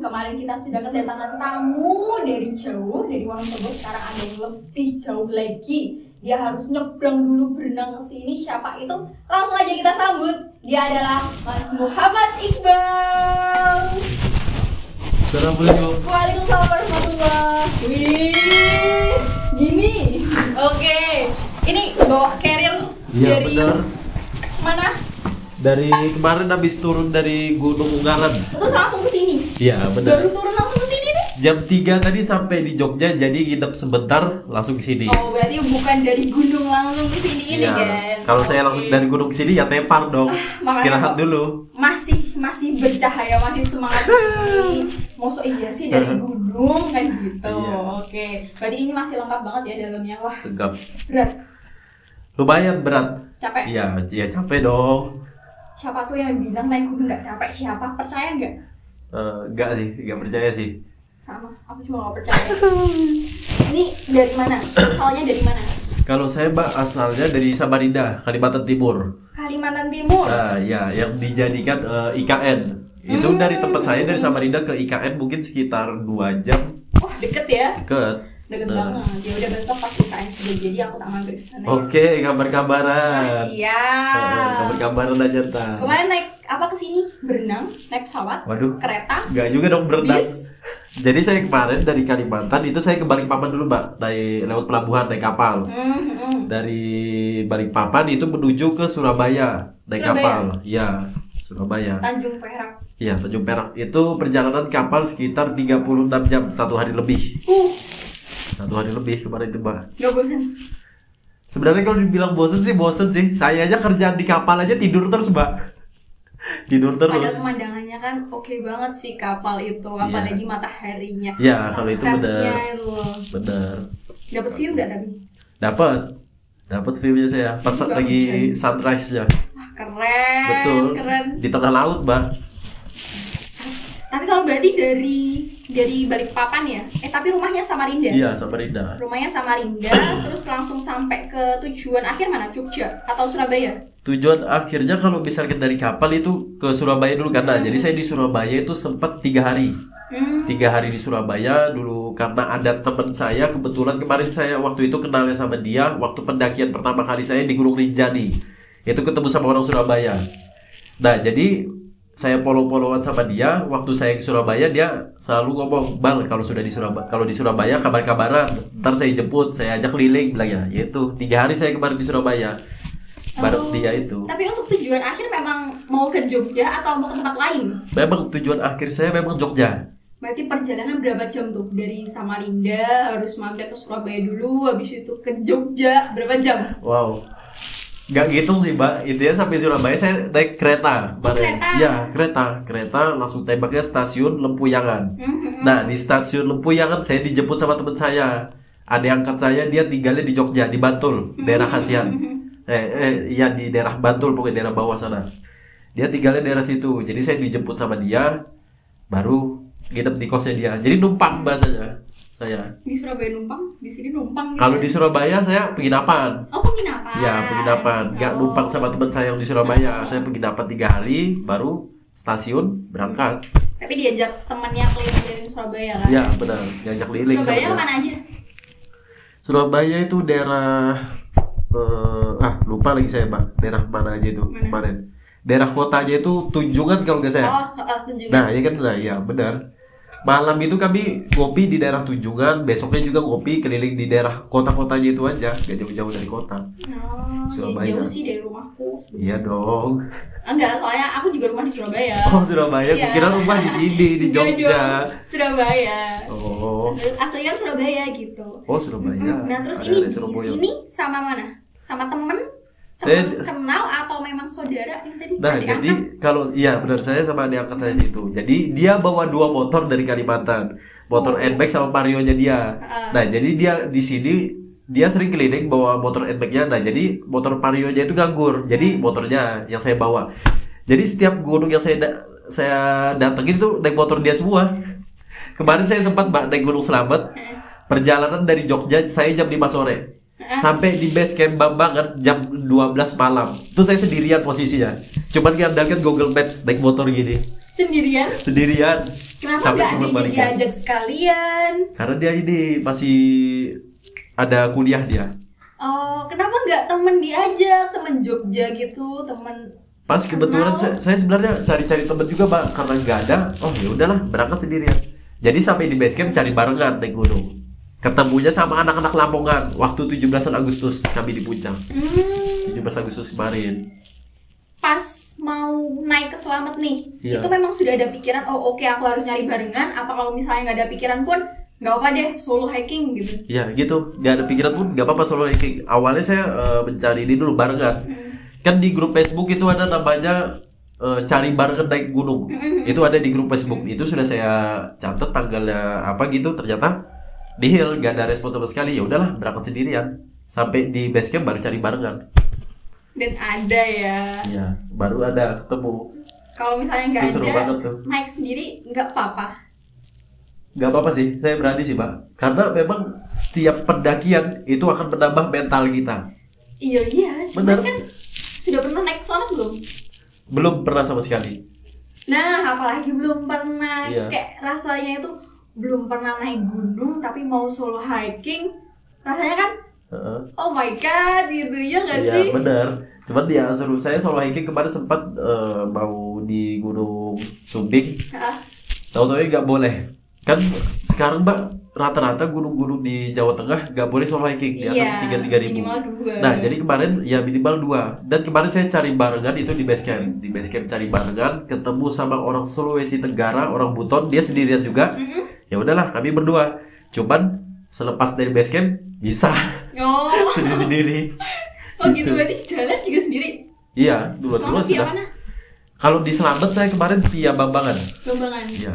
Kemarin kita sudah kedatangan tamu dari jauh, dari Wonosobo. Sekarang ada yang lebih jauh lagi. Dia harus nyebrang dulu berenang ke sini. Siapa itu? Langsung aja kita sambut. Dia adalah Mas Muhammad Iqbal. Assalamualaikum. Waalaikumsalam warahmatullahi. Wih, gini. Oke. Ini bawa carrier Iya, dari benar. mana? Dari kemarin habis turun dari Gunung Ungaran. Terus langsung ke sini. Iya, benar. Baru turun langsung ke sini nih. Jam 3 tadi sampai di Jogja, jadi nginep sebentar langsung ke sini. Oh, berarti bukan dari gunung langsung ke sini ini Iya. kan. Kalau saya Oke. langsung dari gunung ke sini ya tepar dong. Makanya Istirahat kok dulu. Masih bercahaya, masih semangat ini. Mosok iya sih dari gunung kan gitu. Iya. Oke. Berarti ini masih lengkap banget ya dalamnya. Wah, Tegap. berat. Lumayan berat. Capek. Iya, ya capek dong. Siapa tuh yang bilang naik gunung nggak capek? Siapa? Percaya nggak? Enggak sih, enggak percaya sih. Sama, aku cuma nggak percaya. Ini dari mana? Asalnya dari mana? Kalau saya Mbak asalnya dari Samarinda, Kalimantan Timur. Kalimantan Timur. Nah, ya yang dijadikan IKN. Itu dari tempat saya dari Samarinda ke IKN mungkin sekitar 2 jam. Wah, deket ya? Deket. Deket Nah. banget. Ya udah besok pas UKM sudah jadi aku tak mampir ke sana. Ya. Oke, kabar-kabaran. Siap. Kabar-kabaran aja ntar. Kemarin naik apa ke sini? Berenang, naik pesawat, Waduh, kereta, nggak juga dong berenang. bis. Jadi saya kemarin dari Kalimantan itu saya ke Balikpapan dulu Mbak, lewat pelabuhan naik kapal. Dari Balikpapan itu menuju ke Surabaya naik Surabaya? kapal. Iya, Surabaya. Tanjung Perak. Iya, Tanjung Perak. Itu perjalanan kapal sekitar 36 jam, 1 hari lebih. 1 hari lebih kemarin itu Mbak. Gak bosan? Sebenarnya kalau dibilang bosen sih. Saya aja kerjaan di kapal aja tidur terus Mbak. Tidur Padahal terus. pemandangannya kan oke banget sih kapal itu, apalagi mataharinya. Iya, kalau itu Sunsetnya benar. itu loh. Bener. Dapet view nggak tapi? Dapat view-nya saya pas Juga lagi hujan. sunrise-nya. Wah, keren. Betul. Keren. Di tengah laut, Mbak. Tapi kalau berarti dari Balikpapan ya? Tapi rumahnya Samarinda. Iya, Samarinda. Rumahnya Samarinda, terus langsung sampai ke tujuan akhir mana? Jogja atau Surabaya? Tujuan akhirnya kalau misalkan dari kapal itu ke Surabaya dulu karena jadi saya di Surabaya itu sempat 3 hari. 3 hari di Surabaya dulu karena ada teman saya kebetulan kemarin saya waktu itu kenalnya sama dia waktu pendakian pertama kali saya di Gunung Rinjani. Itu ketemu sama orang Surabaya. Nah, jadi saya follow-followan sama dia waktu saya di Surabaya dia selalu ngomong, "Bang, kalau di Surabaya kabar-kabaran, ntar saya jemput, saya ajak keliling," bilangnya. Yaitu 3 hari saya kemarin di Surabaya. Bareng dia itu. Tapi untuk tujuan akhir memang mau ke Jogja atau mau ke tempat lain? Memang tujuan akhir saya memang Jogja. Berarti perjalanan berapa jam tuh? Dari Samarinda harus mampir ke Surabaya dulu, habis itu ke Jogja berapa jam? Wow. Gak gitu sih Mbak, intinya sampai Surabaya saya naik kereta kemarin. Kereta? Ya kereta langsung tembaknya stasiun Lempuyangan. Nah di stasiun Lempuyangan saya dijemput sama teman saya. Adik angkat saya dia tinggalnya di Jogja, di Bantul, daerah Kasihan. Iya di daerah Bantul pokoknya daerah bawah sana. Dia tinggalnya daerah situ, jadi saya dijemput sama dia, baru nginep di kosnya dia. Jadi numpang bahasanya saya. Di Surabaya numpang, di sini numpang gitu. Kalau di Surabaya saya penginapan. Oh, penginapan. Ya penginapan, nggak numpang sama teman saya yang di Surabaya. Saya penginapan 3 hari, baru stasiun berangkat. Tapi diajak temennya keliling-keliling Surabaya kan? Ya benar, diajak keliling. Surabaya sama dia. kemana aja? Surabaya itu daerah lupa lagi saya Pak, daerah mana aja itu kemarin. Daerah kota aja itu Tunjungan kalau nggak saya. Tunjungan. Nah ya kan, nah ya benar. Malam itu kami ngopi di daerah Tunjungan, besoknya juga ngopi keliling di daerah kota-kotanya itu aja, gak jauh-jauh dari kota. Surabaya. Jauh sih dari rumahku. Iya dong. Enggak, soalnya aku juga rumah di Surabaya. Oh Surabaya, Iya. kukira rumah di sini di Enggak Jogja. dong, Surabaya. Oh, Asli kan Surabaya gitu. oh Surabaya. Nah terus Ada ini dari di Surabaya. sini sama mana? Sama temen Saya- kenal atau memang saudara ini tadi? Nah adik jadi angkat? kalau iya benar saya sama adik angkat saya situ. Jadi dia bawa 2 motor dari Kalimantan, motor Nmax sama Vario-nya dia. Nah jadi dia di sini dia sering keliling bawa motor Nmax-nya. Nah jadi motor Vario-nya itu nganggur. Jadi motornya yang saya bawa. Jadi setiap gunung yang saya datengin itu naik motor dia semua. Kemarin saya sempat naik Gunung Slamet. Perjalanan dari Jogja saya jam 5 sore. Sampai di base camp banget jam 12 malam. Itu saya sendirian posisinya. Cuman ngandalkan Google Maps naik motor gini. Sendirian? Sendirian. Kenapa nggak ada yang diajak sekalian? Karena dia ini masih ada kuliah dia. Oh, kenapa nggak temen diajak, temen Jogja gitu, temen Pas kebetulan saya sebenarnya cari-cari temen juga, Mbak, karena nggak ada. Oh ya udahlah, berangkat sendirian. Jadi sampai di base camp cari barengan naik gunung. Ketemunya sama anak-anak Lamongan waktu 17 Agustus kami di puncak. 17 Agustus kemarin. Pas mau naik ke Slamet nih, Iya. itu memang sudah ada pikiran, oh oke, aku harus nyari barengan. Apa kalau misalnya nggak ada pikiran pun nggak apa deh, solo hiking gitu? Ya gitu, nggak ada pikiran pun nggak apa-apa solo hiking. Awalnya saya mencari ini dulu barengan. Kan di grup Facebook itu ada namanya cari barengan naik gunung. Itu ada di grup Facebook. Itu sudah saya catat tanggalnya apa gitu. Ternyata di hill nggak ada respon sama sekali. Ya udahlah, berangkat sendirian. Sampai di base camp baru cari barengan. Dan ada ya. Iya, baru ada ketemu. Kalau misalnya nggak Itu seru ada, banget tuh. naik sendiri nggak apa-apa. Nggak apa-apa sih, saya berani sih, Pak. Karena memang setiap pendakian itu akan menambah mental kita. Iya, cuman Bener. kan sudah pernah naik Slamet belum? Belum pernah sama sekali. Nah, apalagi belum pernah. Iya. Kayak rasanya itu belum pernah naik gunung tapi mau solo hiking. Rasanya kan, Heeh. oh my god, gitu ya nggak Iya, sih? benar. Cuman dia seru. Saya solo hiking kemarin sempat mau di Gunung Sumbing. Ah, Tahu-tahu nggak boleh. Kan sekarang, Mbak, rata-rata gunung-gunung di Jawa Tengah nggak boleh solo hiking di atas 33.000. minimal 2. Nah, jadi kemarin ya minimal 2. Dan kemarin saya cari barengan itu di base camp. Di base camp cari barengan, ketemu sama orang Sulawesi Tenggara, orang Buton, dia sendirian juga. Ya udahlah, kami berdua. Cuman selepas dari base camp bisa Oh, sendiri-sendiri. oh gitu berarti jalan juga sendiri. Iya, dua-dua Slamet via sudah. mana? Kalau di Slamet saya kemarin via Bambangan. Bambangan. Iya,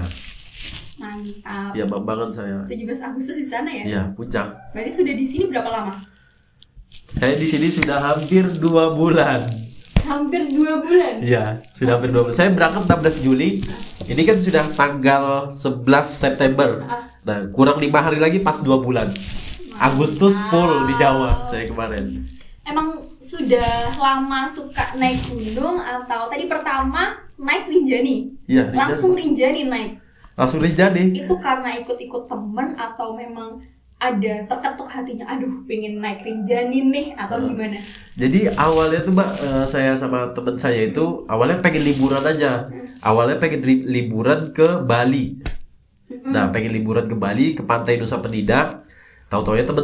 Mantap. via Bambangan saya. 17 Agustus di sana ya? Iya, puncak. Berarti sudah di sini berapa lama? Saya di sini sudah hampir 2 bulan. Hampir 2 bulan. Iya, sudah hampir 2 bulan. Saya berangkat 16 Juli. Ini kan sudah tanggal 11 September. Nah, kurang 5 hari lagi pas 2 bulan. Agustus full di Jawa saya kemarin. Emang sudah lama suka naik gunung atau tadi pertama naik Rinjani? Iya, Rinjani. Langsung Rinjani naik. Langsung Rinjani. Itu karena ikut-ikut temen atau memang ada terketuk hatinya, aduh pengen naik Rinjani nih atau gimana? Jadi awalnya tuh, Mbak, saya sama teman saya itu awalnya pengen liburan aja. Awalnya pengen liburan ke Bali. Nah, pengen liburan ke Bali, ke Pantai Nusa Penida. Tahu-taunya teman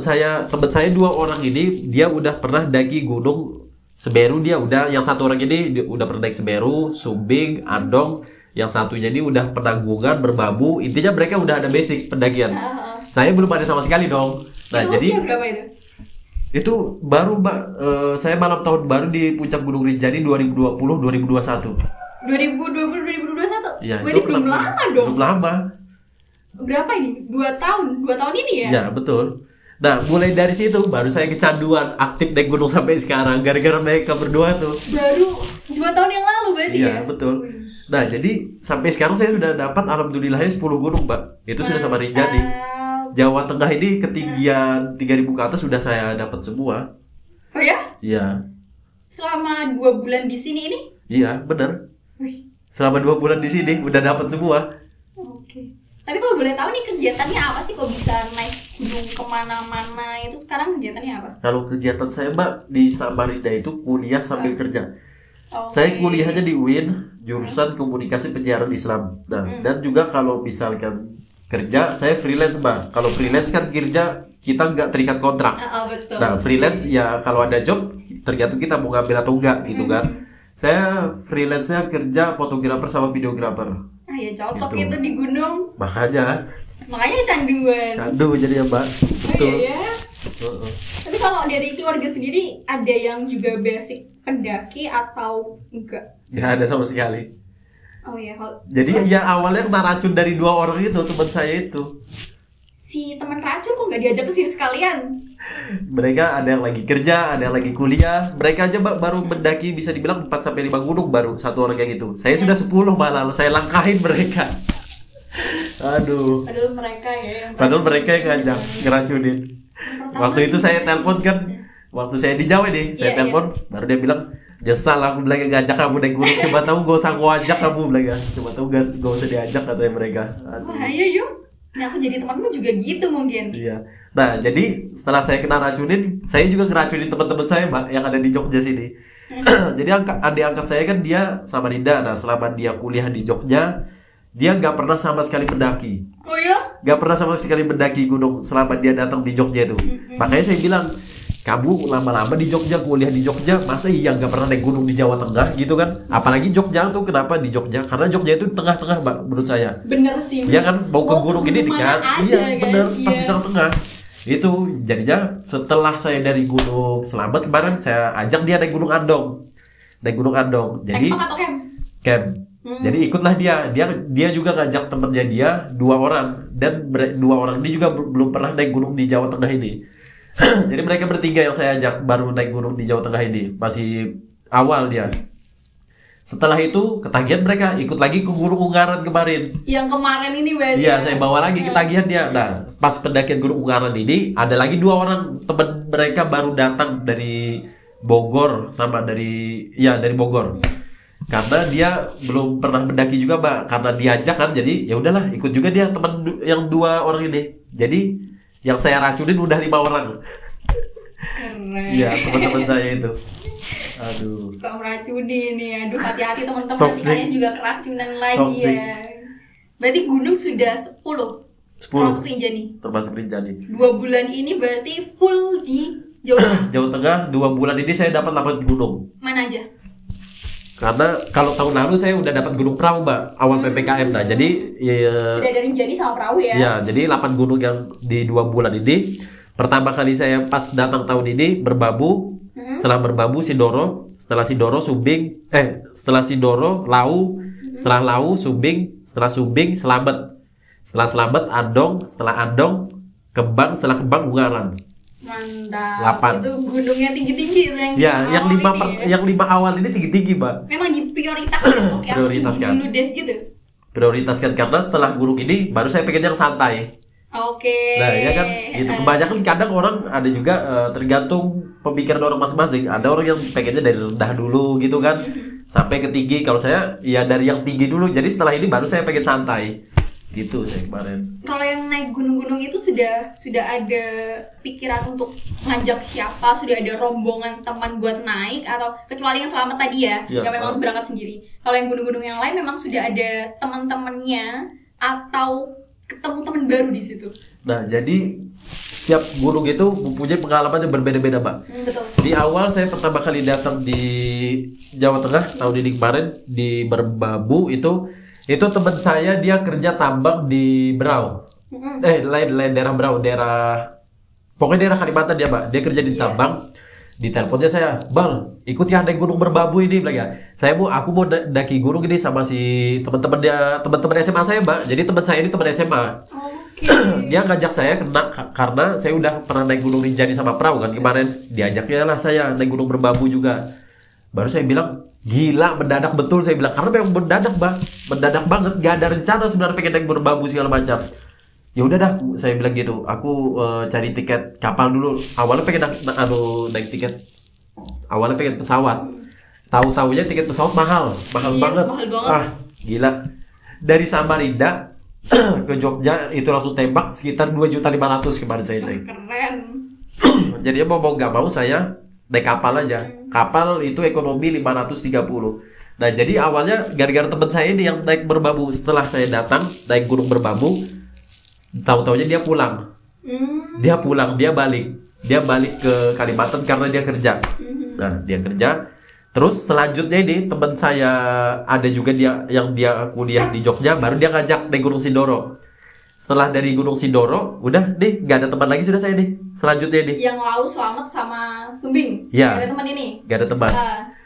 saya 2 orang ini dia udah pernah daki gunung Semeru, dia udah, yang satu orang ini dia udah pernah naik Semeru, Sumbing, Andong, yang satunya ini udah penanggungan, Merbabu. Intinya mereka udah ada basic pendakian. Saya belum ada sama sekali dong. Nah, Itu jadi usia berapa itu? itu baru, Mbak, saya malam tahun baru di puncak Gunung Rinjani 2020-2021. 2020-2021? Iya, Berarti itu belum lama dong. Belum lama. Berapa ini? 2 tahun? 2 tahun ini ya? Ya, betul. Nah, mulai dari situ baru saya kecanduan aktif naik gunung sampai sekarang gara-gara mereka berdua tuh. Baru 2 tahun yang lalu berarti ya? Iya, betul. Nah, jadi sampai sekarang saya sudah dapat alhamdulillahnya 10 gunung, Mbak. Itu sudah sama Rinjani. Jawa Tengah ini ketinggian 3.000 ke atas sudah saya dapat semua. Oh ya? Iya. Selama 2 bulan di sini ini? Iya, benar. Wih, Selama 2 bulan di sini udah dapat semua. oke. Tapi kalau boleh tahu nih kegiatannya apa sih kok bisa naik gunung kemana-mana itu sekarang kegiatannya apa? Kalau kegiatan saya, Mbak, di Samarinda itu kuliah sambil kerja. Oke. Saya kuliahnya di UIN, jurusan Komunikasi Penyiaran Islam. Nah, dan juga kalau misalkan kerja, saya freelance, Mbak. Kalau freelance kan kerja kita nggak terikat kontrak. Betul. Nah, freelance ya kalau ada job tergantung kita mau ngambil atau enggak gitu kan. Saya freelance-nya kerja fotografer sama videografer. Ah ya cocok Gitu. itu di gunung. Makanya Makanya kecanduan. candu jadi ya, Mbak. Oh Betul. iya ya. Heeh. Tapi kalau dari keluarga sendiri ada yang juga basic pendaki atau enggak? Nggak ada sama sekali. Oh iya, kalau Jadi ya awalnya kena racun dari 2 orang itu, teman saya itu. si teman racun kok nggak diajak ke sini sekalian? Mereka ada yang lagi kerja, ada yang lagi kuliah. Mereka aja, Mbak, baru mendaki bisa dibilang 4 sampai 5 gunung baru satu orang kayak gitu. Saya sudah 10 malah, saya langkahin mereka. Aduh. Padahal mereka ya yang Padahal racun. mereka yang ngajak ngeracunin. Waktu itu saya telepon kan, waktu saya di Jawa nih, saya Iya, telepon, baru dia bilang, Nyesal aku bilang ngajak kamu naik gunung, coba tahu gak usah ngajak kamu bilang ya. Coba tahu gak usah diajak katanya mereka. Aduh. Wah ayo yuk. Nah aku jadi temanmu juga gitu mungkin. Iya. Nah jadi setelah saya kena racunin, saya juga ngeracunin teman-teman saya mbak yang ada di Jogja sini. Jadi adik angkat saya kan dia Samarinda. Nah selama dia kuliah di Jogja, dia nggak pernah sama sekali mendaki. Oh ya? Nggak pernah sama sekali mendaki gunung selama dia datang di Jogja itu. Makanya saya bilang, kamu lama-lama di Jogja, kuliah di Jogja, masa iya nggak pernah naik gunung di Jawa Tengah gitu kan? Apalagi Jogja tuh kenapa di Jogja? Karena Jogja itu tengah-tengah mbak menurut saya. Bener sih. Iya kan, mau ke gunung ini kan? Iya bener, pas di Iya. tengah-tengah. Itu jadinya setelah saya dari Gunung Selamat kemarin saya ajak dia naik Gunung Andong. Naik Gunung Andong. Jadi TikTok atau camp. Jadi ikutlah dia juga ngajak temennya dia 2 orang dan 2 orang ini juga belum pernah naik gunung di Jawa Tengah ini. Jadi mereka bertiga yang saya ajak baru naik gunung di Jawa Tengah ini, masih awal dia. Setelah itu ketagihan mereka ikut lagi ke Gunung Ungaran kemarin. Yang kemarin ini berarti. Iya, saya bawa lagi ketagihan dia. Nah, pas pendakian Gunung Ungaran ini ada lagi 2 orang teman mereka baru datang dari Bogor sama dari Bogor. Karena dia belum pernah mendaki juga, Mbak. Karena diajak kan, jadi ya udahlah ikut juga dia teman yang 2 orang ini. Jadi yang saya racunin udah 5 orang. Keren. Iya, teman-teman saya itu. Aduh. Suka meracuni nih. Aduh hati-hati teman-teman, Toxic. kalian juga keracunan lagi Toxic. ya. Berarti gunung sudah 10. 10. Termasuk Rinjani. Termasuk Rinjani. 2 bulan ini berarti full di Jawa Tengah. Jawa Tengah 2 bulan ini saya dapat 8 gunung. Mana aja? Karena kalau tahun lalu saya udah dapat gunung perahu, Mbak, awal PPKM. Nah, jadi Sudah dari Rinjani sama perahu ya. ya, jadi 8 gunung yang di 2 bulan ini. Pertama kali saya pas datang tahun ini berbabu. Setelah berbabu Sindoro, setelah Sindoro Sumbing, setelah Sindoro Lau, setelah Lau Sumbing, setelah Sumbing Slamet. Setelah Slamet Andong, setelah Andong Kembang, setelah Kembang Ungaran. Mantap. 8. Itu gunungnya tinggi-tinggi itu yang Ya, yang awal 5 ini ya. yang 5 awal ini tinggi-tinggi, Mbak. Memang diprioritaskan. Oke, aku Prioritaskan. dulu deh gitu. Prioritaskan karena setelah gunung ini baru saya pengen yang santai. Oke. Nah, ya kan gitu. Kebanyakan kadang orang ada juga tergantung pemikiran orang masing-masing. Ada orang yang pengennya dari rendah dulu gitu kan sampai ke tinggi. Kalau saya ya dari yang tinggi dulu. Jadi setelah ini baru saya pengen santai. Gitu saya kemarin. Kalau yang naik gunung-gunung itu sudah ada pikiran untuk ngajak siapa, sudah ada rombongan teman buat naik, atau kecuali yang selamat tadi ya, Iya, yang memang harus berangkat sendiri. Kalau yang gunung-gunung yang lain memang sudah ada teman-temannya atau ketemu teman baru di situ. Nah, jadi setiap gunung itu mempunyai pengalaman yang berbeda-beda, Mbak. Betul. Di awal saya pertama kali datang di Jawa Tengah tahun ini kemarin di Merbabu itu teman saya dia kerja tambang di Berau. Lain daerah Berau, pokoknya daerah Kalimantan dia, Mbak. Dia kerja di tambang. Di teleponnya saya, "Bang, ikut ya naik gunung Merbabu ini," bilang ya. Aku mau daki gunung ini sama si teman-teman SMA saya, Mbak. Jadi teman saya ini teman SMA. Oke. Dia ngajak saya karena saya udah pernah naik gunung Rinjani sama perahu kan kemarin. Diajaknya lah saya naik gunung Merbabu juga. Baru saya bilang, gila, mendadak betul saya bilang. Karena memang mendadak, Bang. Mendadak banget, gak ada rencana sebenarnya pengen naik Merbabu segala macam. Ya udah dah, saya bilang gitu. Aku cari tiket kapal dulu. Awalnya pengen naik tiket. Awalnya pengen pesawat. Tahu-taunya tiket pesawat mahal banget. Mahal banget. Ah, gila. Dari Samarinda ke Jogja itu langsung tembak sekitar 2.500.000 kemarin saya cek. Keren. Jadi mau nggak mau saya naik kapal aja. Kapal itu ekonomi 530. Nah, jadi awalnya gara-gara teman saya ini yang naik Merbabu. Setelah saya datang naik gunung Merbabu, tahu-taunya dia pulang. Dia balik ke Kalimantan karena dia kerja. Nah, dia kerja. Terus selanjutnya ini teman saya ada juga dia kuliah di Jogja, baru dia ngajak naik Gunung Sindoro. Setelah dari Gunung Sindoro, udah nih nggak ada teman lagi sudah saya nih. Selanjutnya nih. Yang Lau Selamat sama Sumbing. Ya. Gak ada teman ini. Gak ada teman.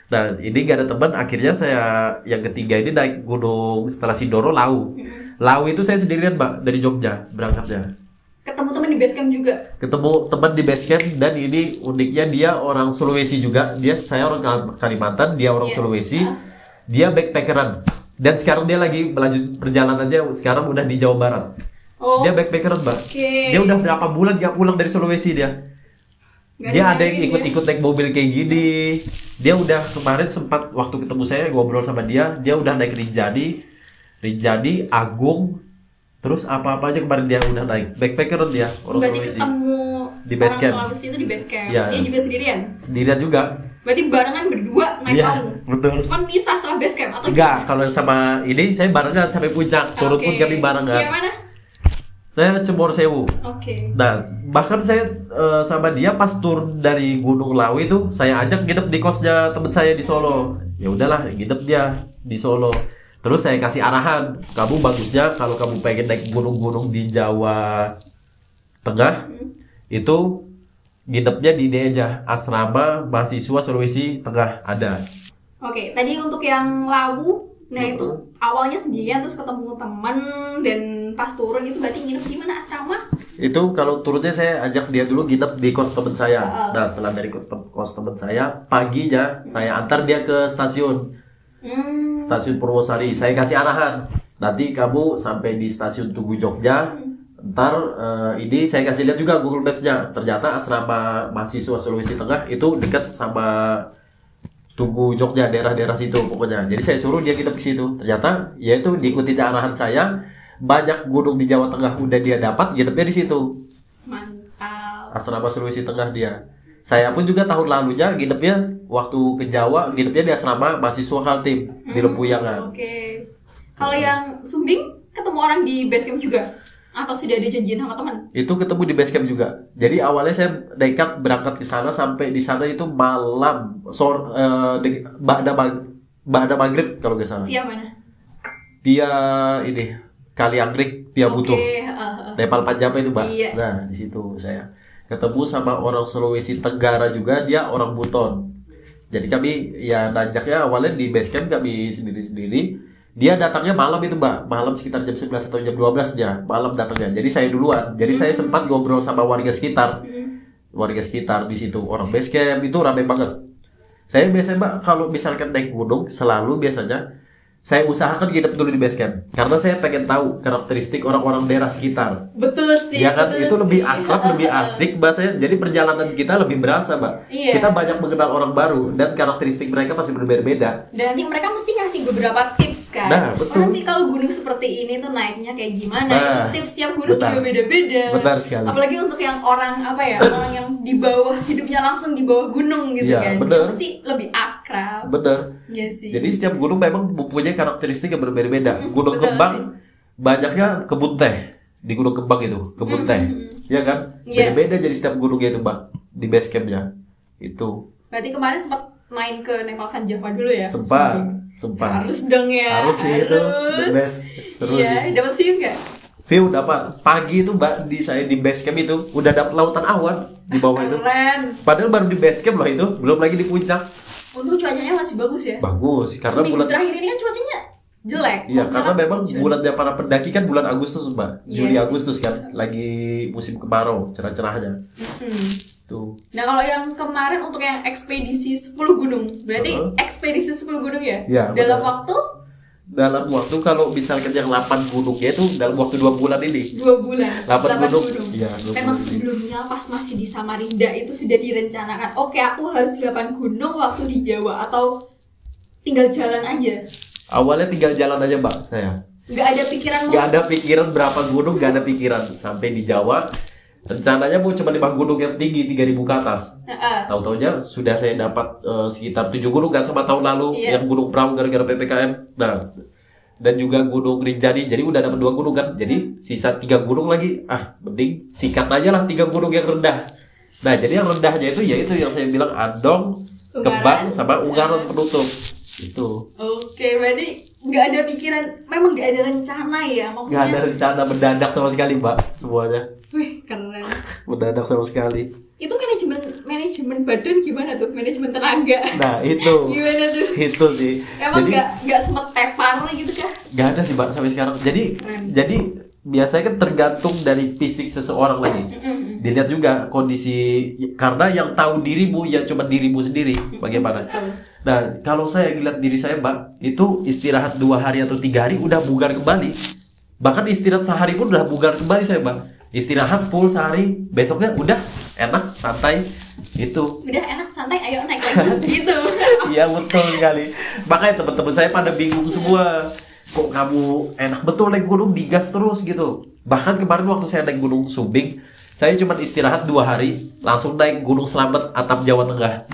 Nah, ini gak ada teman. Akhirnya saya yang ketiga ini naik gunung setelah Sindoro, Lau. Lau itu saya sendirian, Mbak, dari Jogja berangkatnya. Ketemu teman di base camp juga. Ketemu teman di base camp dan ini uniknya dia orang Sulawesi juga. Saya orang Kalimantan, dia orang Sulawesi. Dia backpackeran. Dan sekarang dia lagi melanjut perjalanannya. Sekarang udah di Jawa Barat. Oh. Dia backpackeran, Mbak. Okay. Dia udah berapa bulan gak pulang dari Sulawesi dia. Dia ada yang ikut-ikut naik mobil kayak gini. Dia udah kemarin sempat waktu ketemu saya ngobrol sama dia udah naik Rinjani, Agung, terus apa-apa aja kemarin dia udah naik. Backpacker dia, orang Berarti Sulawesi. ketemu Di base orang camp. Sulawesi itu di base camp. Iya. Dia juga sendirian. Sendirian juga. Berarti barengan berdua naik Iya, kamu. betul. Kan bisa setelah base camp atau Enggak, gimana? kalau yang sama ini saya barengan sampai puncak. Turun pun Oke. kami barengan. Yang mana? Saya Cemor Sewu. Oke. Nah, bahkan saya sama dia pas turun dari Gunung Lawu itu saya ajak nginep di kosnya temen saya di Solo. Ya udahlah, nginep dia di Solo. Terus saya kasih arahan, kamu bagusnya kalau kamu pengen naik gunung-gunung di Jawa Tengah, itu nginepnya di ini aja, asrama mahasiswa Sulawesi Tengah ada. Oke, tadi untuk yang Lawu, nah itu awalnya sendirian terus ketemu teman dan pas turun itu berarti nginep di mana asrama? Itu kalau turunnya saya ajak dia dulu nginep di kos temen saya. Nah, setelah dari kos temen saya, paginya saya antar dia ke stasiun. Stasiun Purwosari. Saya kasih arahan. Nanti kamu sampai di stasiun Tugu Jogja. Ntar ini saya kasih lihat juga Google Maps-nya. Ternyata asrama mahasiswa Sulawesi Tengah itu dekat sama Tugu Jogja, daerah-daerah situ pokoknya. Jadi saya suruh dia nginep di situ. Ternyata ya itu diikuti arahan saya. Banyak gunung di Jawa Tengah udah dia dapat, nginepnya di situ. Mantap. Asrama Sulawesi Tengah dia. Saya pun juga tahun lalunya nginepnya waktu ke Jawa, nginepnya di asrama mahasiswa Kaltim di Lempuyangan. Oke. Kalau yang Sumbing ketemu orang di base camp juga atau sudah ada janjian sama teman? Itu ketemu di base camp juga. Jadi awalnya saya nekat berangkat ke sana, sampai di sana itu malam ba'da maghrib kalau nggak salah. Via mana? Dia ini Kali Anggrek, dia butuh. Oke, Nepal Panjapa itu, Mbak. Iya. Nah, di situ saya ketemu sama orang Sulawesi Tenggara juga, dia orang Buton. Jadi kami ya nanjaknya awalnya di base camp kami sendiri-sendiri. Dia datangnya malam itu, Mbak. Malam sekitar jam 11 atau jam 12 dia. Malam datangnya. Jadi saya duluan. Jadi saya sempat ngobrol sama warga sekitar. Warga sekitar di situ, orang base camp itu ramai banget. Saya biasanya, Mbak, kalau misalkan naik gunung selalu biasanya saya usahakan nginep dulu di base camp karena saya pengen tahu karakteristik orang-orang daerah sekitar. betul sih. Ya kan, betul itu lebih sih. akrab, lebih asik bahasanya. Jadi perjalanan kita lebih berasa, Mbak. Iya. Kita banyak mengenal orang baru dan karakteristik mereka pasti berbeda-beda. Dan nanti mereka mesti ngasih beberapa tips kan. Nah, betul. Oh, nanti kalau gunung seperti ini tuh naiknya kayak gimana? Nah, itu tips tiap gunung benar. juga beda-beda. Benar sekali. Apalagi untuk yang orang apa ya, orang yang di bawah hidupnya langsung di bawah gunung gitu Iya, kan. benar. Dia pasti lebih akrab. Bener. Iya sih. Jadi setiap gunung memang mempunyai karakteristik yang berbeda-beda. Gunung betul Kembang banyaknya kebun teh. Di Gunung Kembang itu kebun teh, ya kan? Iya. Beda-beda jadi setiap gunungnya itu, Mbak. Di base campnya itu Berarti kemarin sempat main ke Nepal Java dulu ya? sempat. Harus dong ya. Harus sih itu the best. Seru Iya, sih. dapat view nggak? View dapat. Pagi itu, Mbak, saya di base camp itu udah dapat lautan awan di bawah itu. Keren. Padahal baru di base camp loh itu, belum lagi di puncak. Untung cuacanya masih bagus ya. Bagus karena Seminggu bulan terakhir ini kan cuacanya jelek. iya, Maksudnya karena kan memang bulannya para pendaki kan bulan Agustus, Mbak. Iya Juli sih. Agustus kan, lagi musim kemarau, cerah-cerahnya. Mm-mm. Tuh. Nah kalau yang kemarin untuk yang ekspedisi 10 gunung, berarti Heeh. ekspedisi 10 gunung ya? Iya, Dalam benar. waktu Dalam waktu kalau misalkan yang 8 gunungnya itu dalam waktu 2 bulan ini. 2 bulan. 8 8 gunung. Iya, 2 Memang bulan ini. sebelumnya pas masih di Samarinda itu sudah direncanakan, oke aku harus 8 gunung waktu di Jawa atau tinggal jalan aja? Awalnya tinggal jalan aja, Mbak, saya. Nggak ada pikiran mau Gak ada pikiran berapa gunung, gak ada pikiran. Sampai di Jawa, rencananya mau cuma 5 gunung yang tinggi, 3.000 ke atas. Heeh. Tahu-taunya sudah saya dapat sekitar 7 gunung kan sama tahun lalu. Iya. Yang Gunung Perahu gara-gara PPKM. Nah, dan juga Gunung Rinjani. Jadi udah dapat 2 gunung kan. Jadi sisa 3 gunung lagi. Mending sikat aja lah 3 gunung yang rendah. Nah, jadi yang rendahnya itu yaitu yang saya bilang Andong, Ungaran. Kembang, sama Ungaran penutup. Itu. Oke, berarti nggak ada pikiran, memang nggak ada rencana ya? Maksudnya, Nggak ada rencana, mendadak sama sekali, Mbak, semuanya. wih keren. Mendadak sama sekali. Itu manajemen badan gimana tuh? Manajemen tenaga. Nah, itu. Gimana tuh? Itu sih. Emang Jadi nggak sempet tepar gitu kah? nggak ada sih, Mbak, sampai sekarang. Keren. Jadi biasanya kan tergantung dari fisik seseorang lagi. Dilihat juga kondisi, karena yang tahu dirimu ya cuma dirimu sendiri. Bagaimana? Betul. Nah, kalau saya lihat diri saya, Mbak, itu istirahat 2 hari atau 3 hari udah bugar kembali. Bahkan istirahat sehari pun udah bugar kembali saya, Mbak. Istirahat full sehari, besoknya udah enak, santai. Itu. Udah enak santai, ayo naik lagi gitu. Iya betul sekali. Makanya teman-teman saya pada bingung semua. Kok kamu enak betul naik gunung digas terus gitu. Bahkan kemarin waktu saya naik Gunung Sumbing, saya cuma istirahat 2 hari, langsung naik Gunung Slamet atap Jawa Tengah.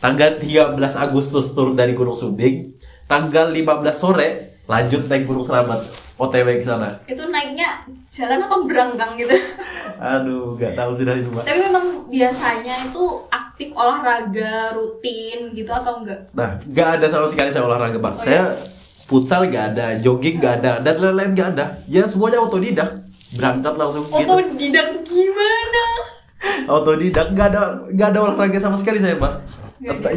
Tanggal 13 Agustus turun dari Gunung Sumbing, tanggal 15 sore lanjut naik Gunung Slamet, OTW ke sana. Itu naiknya jalan atau berangkang gitu? Aduh, nggak tahu sudah itu, Mbak. Tapi memang biasanya itu aktif olahraga rutin gitu atau enggak? Nah, nggak ada sama sekali saya olahraga, Pak. Saya futsal nggak ada, jogging nggak ada, dan lain-lain nggak ada. Ya semuanya otodidak, berangkat langsung. Otodidak gitu. Gimana? Otodidak, nggak ada olahraga sama sekali saya, Pak.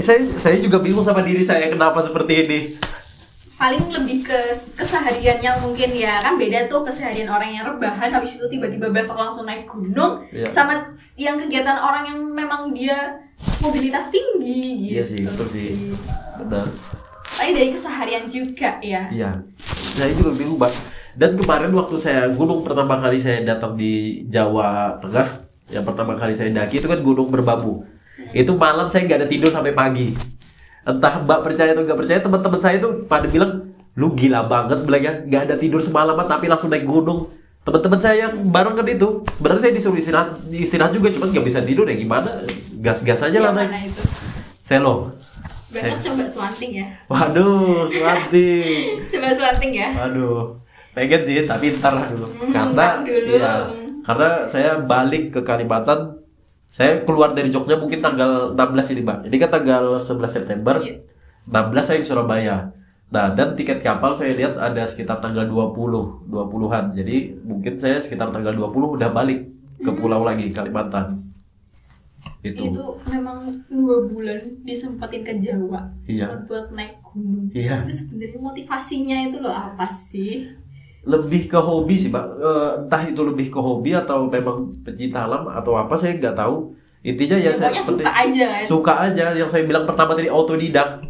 Saya juga bingung sama diri saya kenapa seperti ini. Paling lebih ke kesehariannya mungkin ya, kan beda tuh keseharian orang yang rebahan habis itu tiba-tiba besok langsung naik gunung, sama yang kegiatan orang yang memang dia mobilitas tinggi gitu. Iya sih, betul sih, benar. Tapi dari keseharian juga ya. Iya, saya juga bingung, Mbak. Dan kemarin waktu saya gunung pertama kali saya datang di Jawa Tengah, yang pertama kali saya daki itu kan Gunung Merbabu. Itu malam saya nggak ada tidur sampai pagi. Entah Mbak percaya atau nggak percaya, teman-teman saya itu pada bilang, lu gila banget bilang ya, nggak ada tidur semalaman tapi langsung naik gunung. Teman-teman saya yang bareng kan itu, sebenarnya saya disuruh istirahat juga, cuma nggak bisa tidur ya gimana, gas-gas aja lah naik. Selo. Besok coba swanting ya. Waduh, swanting. Coba swanting ya. Waduh, pengen sih tapi ntar dulu. Karena saya balik ke Kalimantan. Saya keluar dari Jogja mungkin tanggal 16 ini, Mbak. Ini kan tanggal 11 September. 16 saya di Surabaya. Nah, dan tiket kapal saya lihat ada sekitar tanggal 20-an. Jadi mungkin saya sekitar tanggal 20 udah balik ke pulau lagi, Kalimantan. Itu memang 2 bulan disempatin ke Jawa. Iya. Buat naik gunung. Iya. Itu sebenarnya motivasinya itu loh apa sih? Lebih ke hobi sih, Pak. Entah itu lebih ke hobi atau memang pecinta alam atau apa, saya nggak tahu. Intinya ya saya seperti suka aja kan? Suka aja, yang saya bilang pertama tadi autodidak.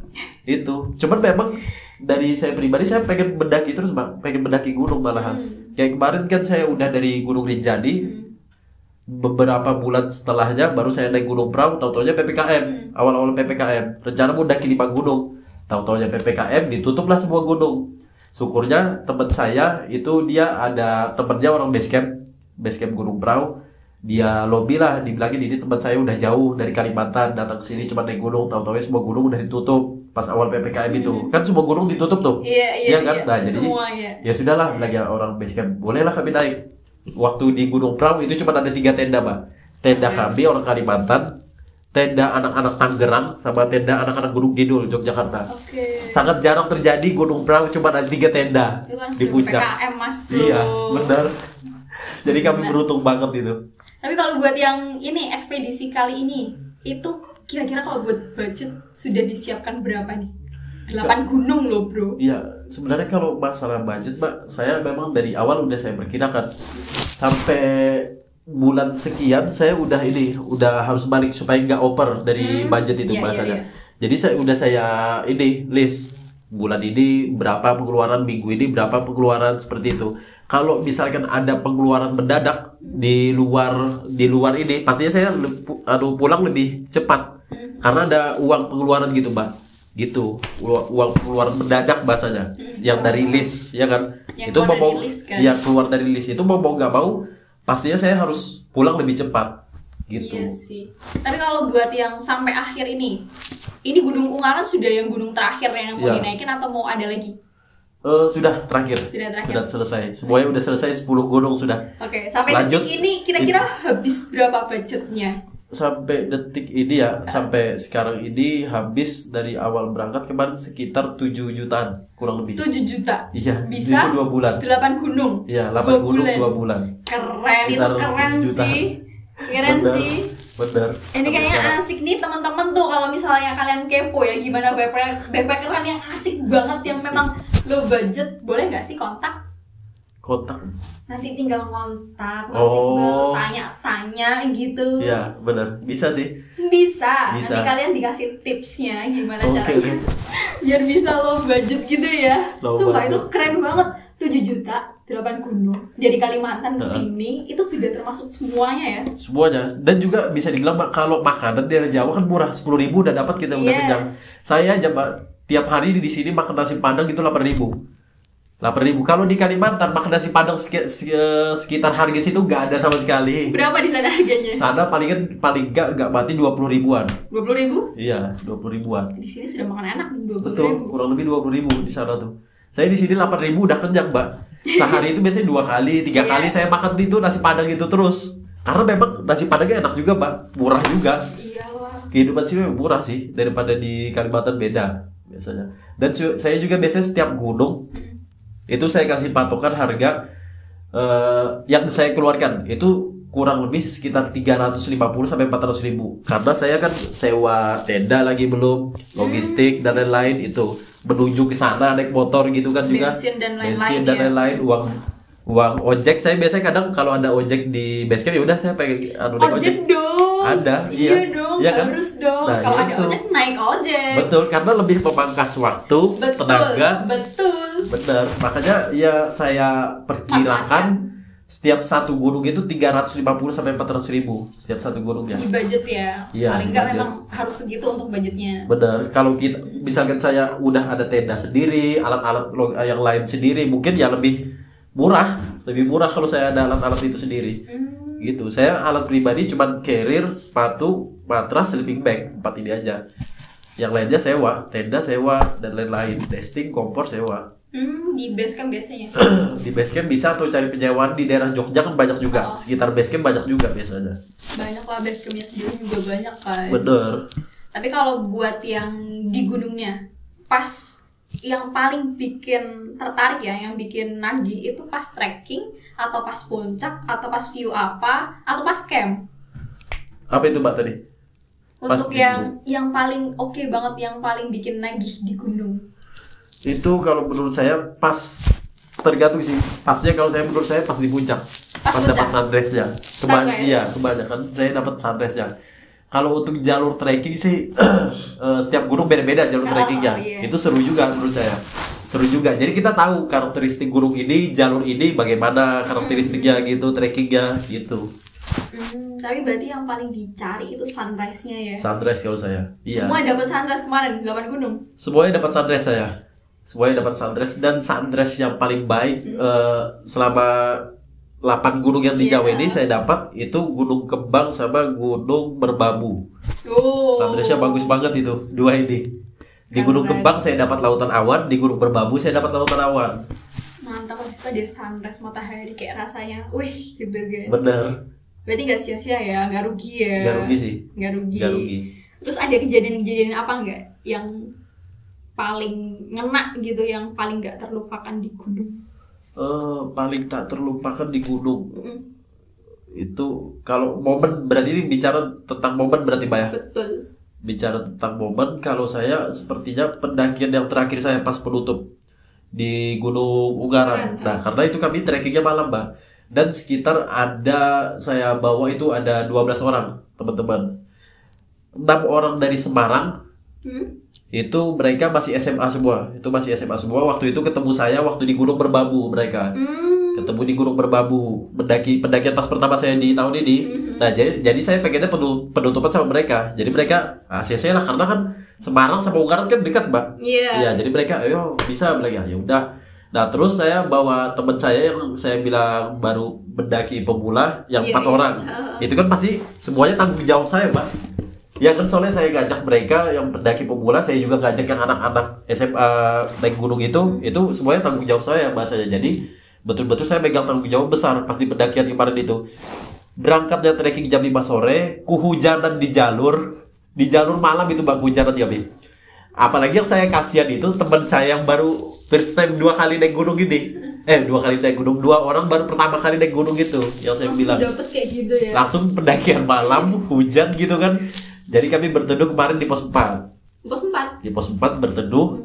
Itu. Cuman memang dari saya pribadi saya pengen mendaki terus, Pak. Pengen mendaki gunung malahan. Kayak kemarin kan saya udah dari Gunung Rinjani. Beberapa bulan setelahnya baru saya naik Gunung Prau, tahu-taunya PPKM. Awal-awal PPKM. Rencana mau mendaki 5 gunung. Tahu-taunya PPKM, ditutuplah semua gunung. Syukurnya teman saya itu dia ada temennya orang base camp Gunung Prau. Dia lobby lah, dibilangin ini teman saya udah jauh dari Kalimantan datang ke sini cuma naik gunung, tahu-tahu semua gunung udah ditutup pas awal PPKM itu. Kan semua gunung ditutup tuh. Iya kan? Nah, jadi ya sudahlah, lagi orang base camp. Bolehlah kami naik. Waktu di Gunung Prau itu cuma ada 3 tenda, Pak. Tenda kami orang Kalimantan, tenda anak-anak Tangerang, sama tenda anak-anak Gunung Kidul Yogyakarta. Sangat jarang terjadi Gunung Prau cuma ada 3 tenda di puncak. PPKM, Mas Bro. Iya, benar. Jadi kami beruntung banget itu. Tapi kalau buat yang ini ekspedisi kali ini, itu kira-kira kalau buat budget sudah disiapkan berapa nih? 8 gunung loh, Bro. Iya, sebenarnya kalau masalah budget, Mbak, saya memang dari awal udah saya perkirakan sampai bulan sekian saya udah harus balik supaya nggak over dari budget itu bahasanya. Jadi saya list bulan ini berapa pengeluaran, minggu ini berapa pengeluaran, seperti itu. Kalau misalkan ada pengeluaran mendadak di luar ini, pastinya saya pulang lebih cepat karena ada uang pengeluaran gitu, Mbak. Gitu, uang pengeluaran mendadak bahasanya, yang dari list, ya kan? Yang itu mau kan? Ya keluar dari list itu mau nggak mau, pastinya saya harus pulang lebih cepat. Gitu. Iya sih. Tapi kalau buat yang sampai akhir ini Gunung Ungaran sudah yang gunung terakhir yang mau dinaikin atau mau ada lagi? Sudah terakhir. Sudah selesai. Semuanya udah selesai, 10 gunung sudah. Oke, sampai detik ini kira-kira habis berapa budgetnya? Sampai detik ini ya, sampai sekarang ini habis dari awal berangkat kemarin sekitar 7 jutaan kurang lebih. 7 juta? Iya, bisa 2 bulan. 8 gunung? Iya, 8 gunung 2 bulan. Keren, itu keren sih. Keren sih. Bener. Ini kayaknya asik nih teman-teman tuh, kalau misalnya kalian kepo ya gimana backpackeran yang asik banget, yang memang low budget, boleh nggak sih kontak? Nanti tinggal kontak, tanya-tanya gitu. Iya, benar. Bisa sih. Bisa. Nanti kalian dikasih tipsnya gimana caranya biar bisa low budget gitu ya. Sumpah itu keren banget. 7 juta 8 gunung dari Kalimantan ke sini itu sudah termasuk semuanya ya? Semuanya. Dan juga bisa dibilang Mbak, kalau makanan daerah Jawa kan murah, 10.000 udah dapat kita udah kenyang. Saya aja Mbak tiap hari di sini makan nasi Padang itu 8.000. 8.000. Kalau di Kalimantan makan nasi Padang sekitar harga situ nggak ada sama sekali. Berapa di sana harganya? Sana paling nggak mati 20 ribuan. 20 ribu? Iya, 20 ribuan. Di sini sudah makan enak 20 Betul, ribu. kurang lebih 20 ribu di sana tuh. Saya di sini 8.000 udah kenyang Mbak. Sehari itu biasanya 2 kali, 3 kali saya makan itu nasi Padang itu terus. Karena memang nasi Padangnya enak juga Mbak, murah juga. Iyalah. Kehidupan sini memang murah sih daripada di Kalimantan beda biasanya. Dan saya juga biasanya setiap gunung itu saya kasih patokan harga yang saya keluarkan itu kurang lebih sekitar 350 sampai 400 ribu. Karena saya kan sewa tenda lagi belum, logistik dan lain-lain itu menuju ke sana naik motor gitu kan juga. Bensin dan lain-lain, uang ojek. Saya biasanya kadang kalau ada ojek di base camp ya udah saya pengen naik ojek dong. Ada, iya dong, iya kan? harus dong. Nah, kalau ada itu. ojek naik ojek. Betul, karena lebih memangkas waktu, tenaga. Betul. Benar, makanya ya saya perkirakan setiap satu gunung itu 350 sampai 400 ribu setiap satu gunungnya. Di budget ya. Iya, paling nggak memang harus segitu untuk budgetnya. Benar. Kalau kita misalkan saya udah ada tenda sendiri, alat-alat yang lain sendiri, mungkin ya lebih murah kalau saya ada alat-alat itu sendiri. Gitu. Saya alat pribadi cuman carrier, sepatu, matras, sleeping bag, 4 ini aja. Yang lainnya sewa, tenda sewa dan lain-lain. Testing, kompor sewa. Di base camp biasanya. Di base camp bisa tuh cari penyewaan di daerah Jogja kan banyak juga. Sekitar base camp banyak juga biasanya. Banyak lah, base campnya sendiri juga banyak kan. Bener. Tapi kalau buat yang di gunungnya, pas yang paling bikin tertarik ya, yang bikin nagih itu pas trekking atau pas puncak atau pas view apa atau pas camp? Apa itu Mbak tadi? Untuk yang paling oke banget, yang paling bikin nagih di gunung. Itu kalau menurut saya pas, tergantung sih. Pasnya kalau menurut saya pas di puncak. Pas dapat sunrise-nya. Kebanyakan saya dapat sunrise-nya. Kalau untuk jalur trekking sih setiap gunung beda-beda jalur trekkingnya. Itu seru juga menurut saya. Seru juga. Jadi kita tahu karakteristik gunung ini, jalur ini bagaimana karakteristiknya gitu, trekkingnya gitu. Tapi berarti yang paling dicari itu sunrise-nya ya. Sunrise kalau saya. Iya. Semua dapat sunrise kemarin 8 gunung. Semuanya dapat sunrise saya. Semuanya dapat sunrise, dan sunrise yang paling baik selama 8 gunung yang di Jawa ini saya dapat itu Gunung Kembang sama Gunung Merbabu. Sunrise-nya bagus banget itu, dua ini. Di Gunung Kembang saya dapat lautan awan, di Gunung Merbabu saya dapat lautan awan. Mantap, habis itu ada sunrise matahari kayak rasanya, wih gitu kan. Bener. Berarti nggak sia-sia ya, nggak rugi ya. Nggak rugi sih. Nggak rugi. Nggak rugi. Terus ada kejadian-kejadian apa nggak yang paling ngena gitu, yang paling nggak terlupakan di gunung? Paling tak terlupakan di gunung. Itu kalau momen, berarti ini bicara tentang momen berarti Mbak ya? Betul. Bicara tentang momen, kalau saya sepertinya pendakian yang terakhir saya pas penutup di Gunung Ungaran. Nah, karena itu kami trekkingnya malam Mbak. Dan sekitar saya bawa itu ada 12 orang teman-teman. 6 orang dari Semarang. Itu mereka masih SMA semua. Itu masih SMA semua. Waktu itu ketemu saya waktu di Gunung Merbabu mereka. Ketemu di Gunung Merbabu. Pendakian pas pertama saya di tahun ini. Nah, jadi saya pengennya penutupan sama mereka. Jadi mereka sia-sia lah, karena kan Semarang sama Ungaran kan dekat, Mbak. Iya. Ya, jadi mereka ayo bisa mereka. Ya udah. Nah, terus saya bawa teman saya yang saya bilang baru mendaki pemula yang 4 orang. Itu kan pasti semuanya tanggung jawab saya, Mbak. Ya kan, soalnya saya ngajak mereka yang pendaki pemula, saya juga ngajak yang anak-anak SMA naik gunung itu semuanya tanggung jawab saya bahasanya. Jadi betul-betul saya megang tanggung jawab besar pas di pendakian kemarin itu. Berangkatnya trekking jam 5 sore, kehujanan di jalur malam itu Mbak, kehujanan ya, Bi. Apalagi yang saya kasihan itu teman saya yang baru first time 2 kali naik gunung ini. 2 kali naik gunung, 2 orang baru pertama kali naik gunung itu yang saya bilang. Dapet kayak gitu ya. Langsung pendakian malam, hujan gitu kan. Jadi kami berteduh kemarin di pos 4. Pos 4? Di pos 4 berteduh.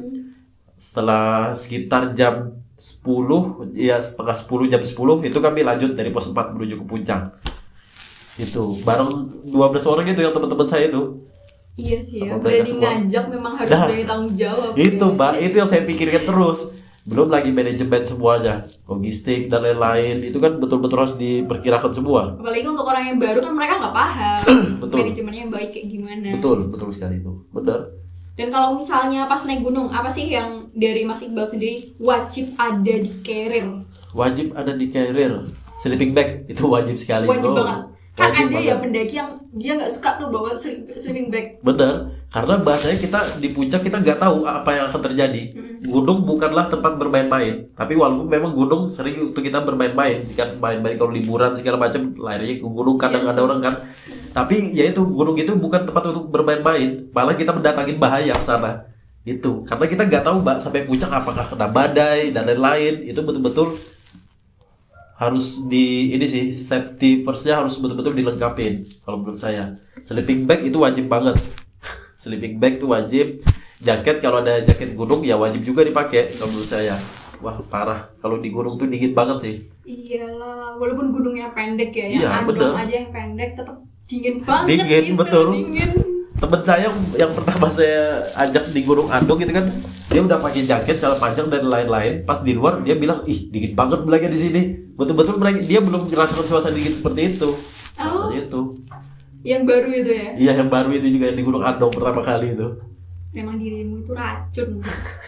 Setelah sekitar jam 10, ya setengah 10, jam 10 itu kami lanjut dari pos 4 menuju ke puncak. Itu bareng 12 orang itu yang teman-teman saya itu. Iya sih ya, berani ngajak memang harus berani tanggung jawab. Itu Mbak, itu yang saya pikirkan terus. Belum lagi manajemen semuanya, logistik dan lain-lain, itu kan betul-betul harus diperkirakan semua. Apalagi untuk orang yang baru kan mereka nggak paham Betul. manajemennya yang baik kayak gimana. Betul sekali itu, benar. Dan kalau misalnya pas naik gunung, apa sih yang dari Mas Iqbal sendiri wajib ada di carrier? Wajib ada di carrier, sleeping bag itu wajib sekali. Wajib banget. Kan Wajib ada banget. ya pendaki yang dia nggak suka tuh bawa sleeping bag. Bener, karena bahasanya kita di puncak kita nggak tahu apa yang akan terjadi. Gunung bukanlah tempat bermain-main, tapi walaupun memang gunung sering untuk kita bermain-main, kan main-main kalau liburan segala macam, larinya ke gunung kadang ada orang kan. Tapi ya itu gunung itu bukan tempat untuk bermain-main, malah kita mendatangin bahaya ke sana. Itu karena kita nggak tahu mbak sampai puncak apakah kena badai dan lain-lain. Itu betul-betul harus di ini sih, safety firstnya harus betul-betul dilengkapin kalau menurut saya. Sleeping bag itu wajib banget. Sleeping bag itu wajib. Jaket, kalau ada jaket gunung ya wajib juga dipakai kalau menurut saya. Wah parah, kalau di gunung tuh dingin banget sih. Iyalah, walaupun gunungnya pendek ya, Iya, yang bener. aja yang pendek tetap dingin banget. Dingin, gitu, betul. Dingin. Temen saya yang pertama saya ajak di Gunung Andong gitu kan, dia udah pakai jaket, celana panjang dan lain-lain. Pas di luar dia bilang, ih dingin banget lagi di sini. Betul-betul dia belum merasakan suasana dingin seperti itu. Oh. Makanya itu. Yang baru itu ya. Iya yang baru itu juga yang di Gunung Andong pertama kali itu. Memang dirimu itu racun.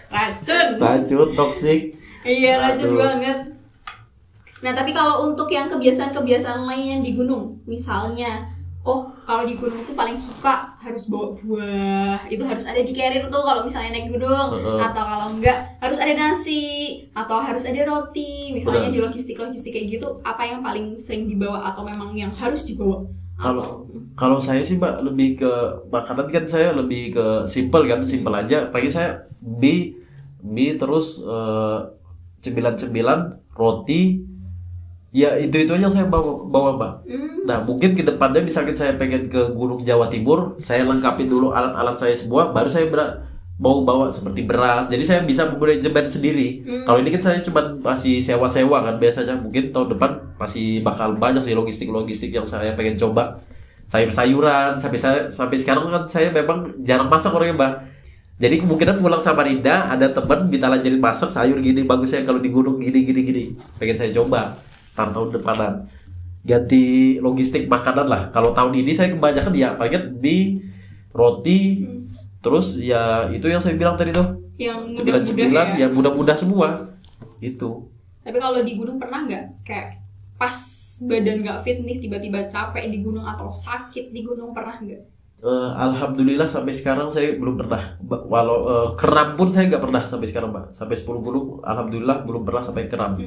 Racun. Racun, toksik. Iya, racun Aduh. banget. Nah, tapi kalau untuk yang kebiasaan-kebiasaan lain yang di gunung, misalnya, kalau di gunung tuh paling suka harus bawa buah, itu harus ada di carrier tuh kalau misalnya naik gunung. Atau kalau enggak harus ada nasi, atau harus ada roti. Misalnya di logistik-logistik kayak gitu, apa yang paling sering dibawa atau memang yang harus dibawa? Kalau saya sih mbak lebih ke makanan kan, saya lebih ke simple aja. Pagi saya mie terus cemilan roti, ya itu aja yang saya bawa mbak. Nah mungkin ke depannya misalkan saya pengen ke Gunung Jawa Timur, saya lengkapin dulu alat-alat saya semua, baru saya mau bawa seperti beras, jadi saya bisa manajemen sendiri. Kalau ini kan saya cuma masih sewa-sewa kan biasanya. Mungkin tahun depan masih bakal banyak sih logistik yang saya pengen coba. Sayur-sayuran, sampai sekarang kan saya memang jarang masak orangnya mbak. Jadi kemungkinan pulang Samarinda ada teman minta ajarin masak sayur gini, bagus ya kalau di gunung gini. Pengen saya coba tahun depanan. Ganti logistik makanan lah. Kalau tahun ini saya kebanyakan ya paling mie, roti, terus ya itu yang saya bilang tadi tuh, yang cemilan ya mudah-mudah semua itu. Tapi kalau di gunung pernah nggak kayak pas badan nggak fit nih, tiba-tiba capek di gunung atau sakit di gunung, pernah nggak? Alhamdulillah sampai sekarang saya belum pernah. Walau kram pun saya nggak pernah sampai sekarang mbak. Sampai 10 gunung alhamdulillah belum pernah sampai kram.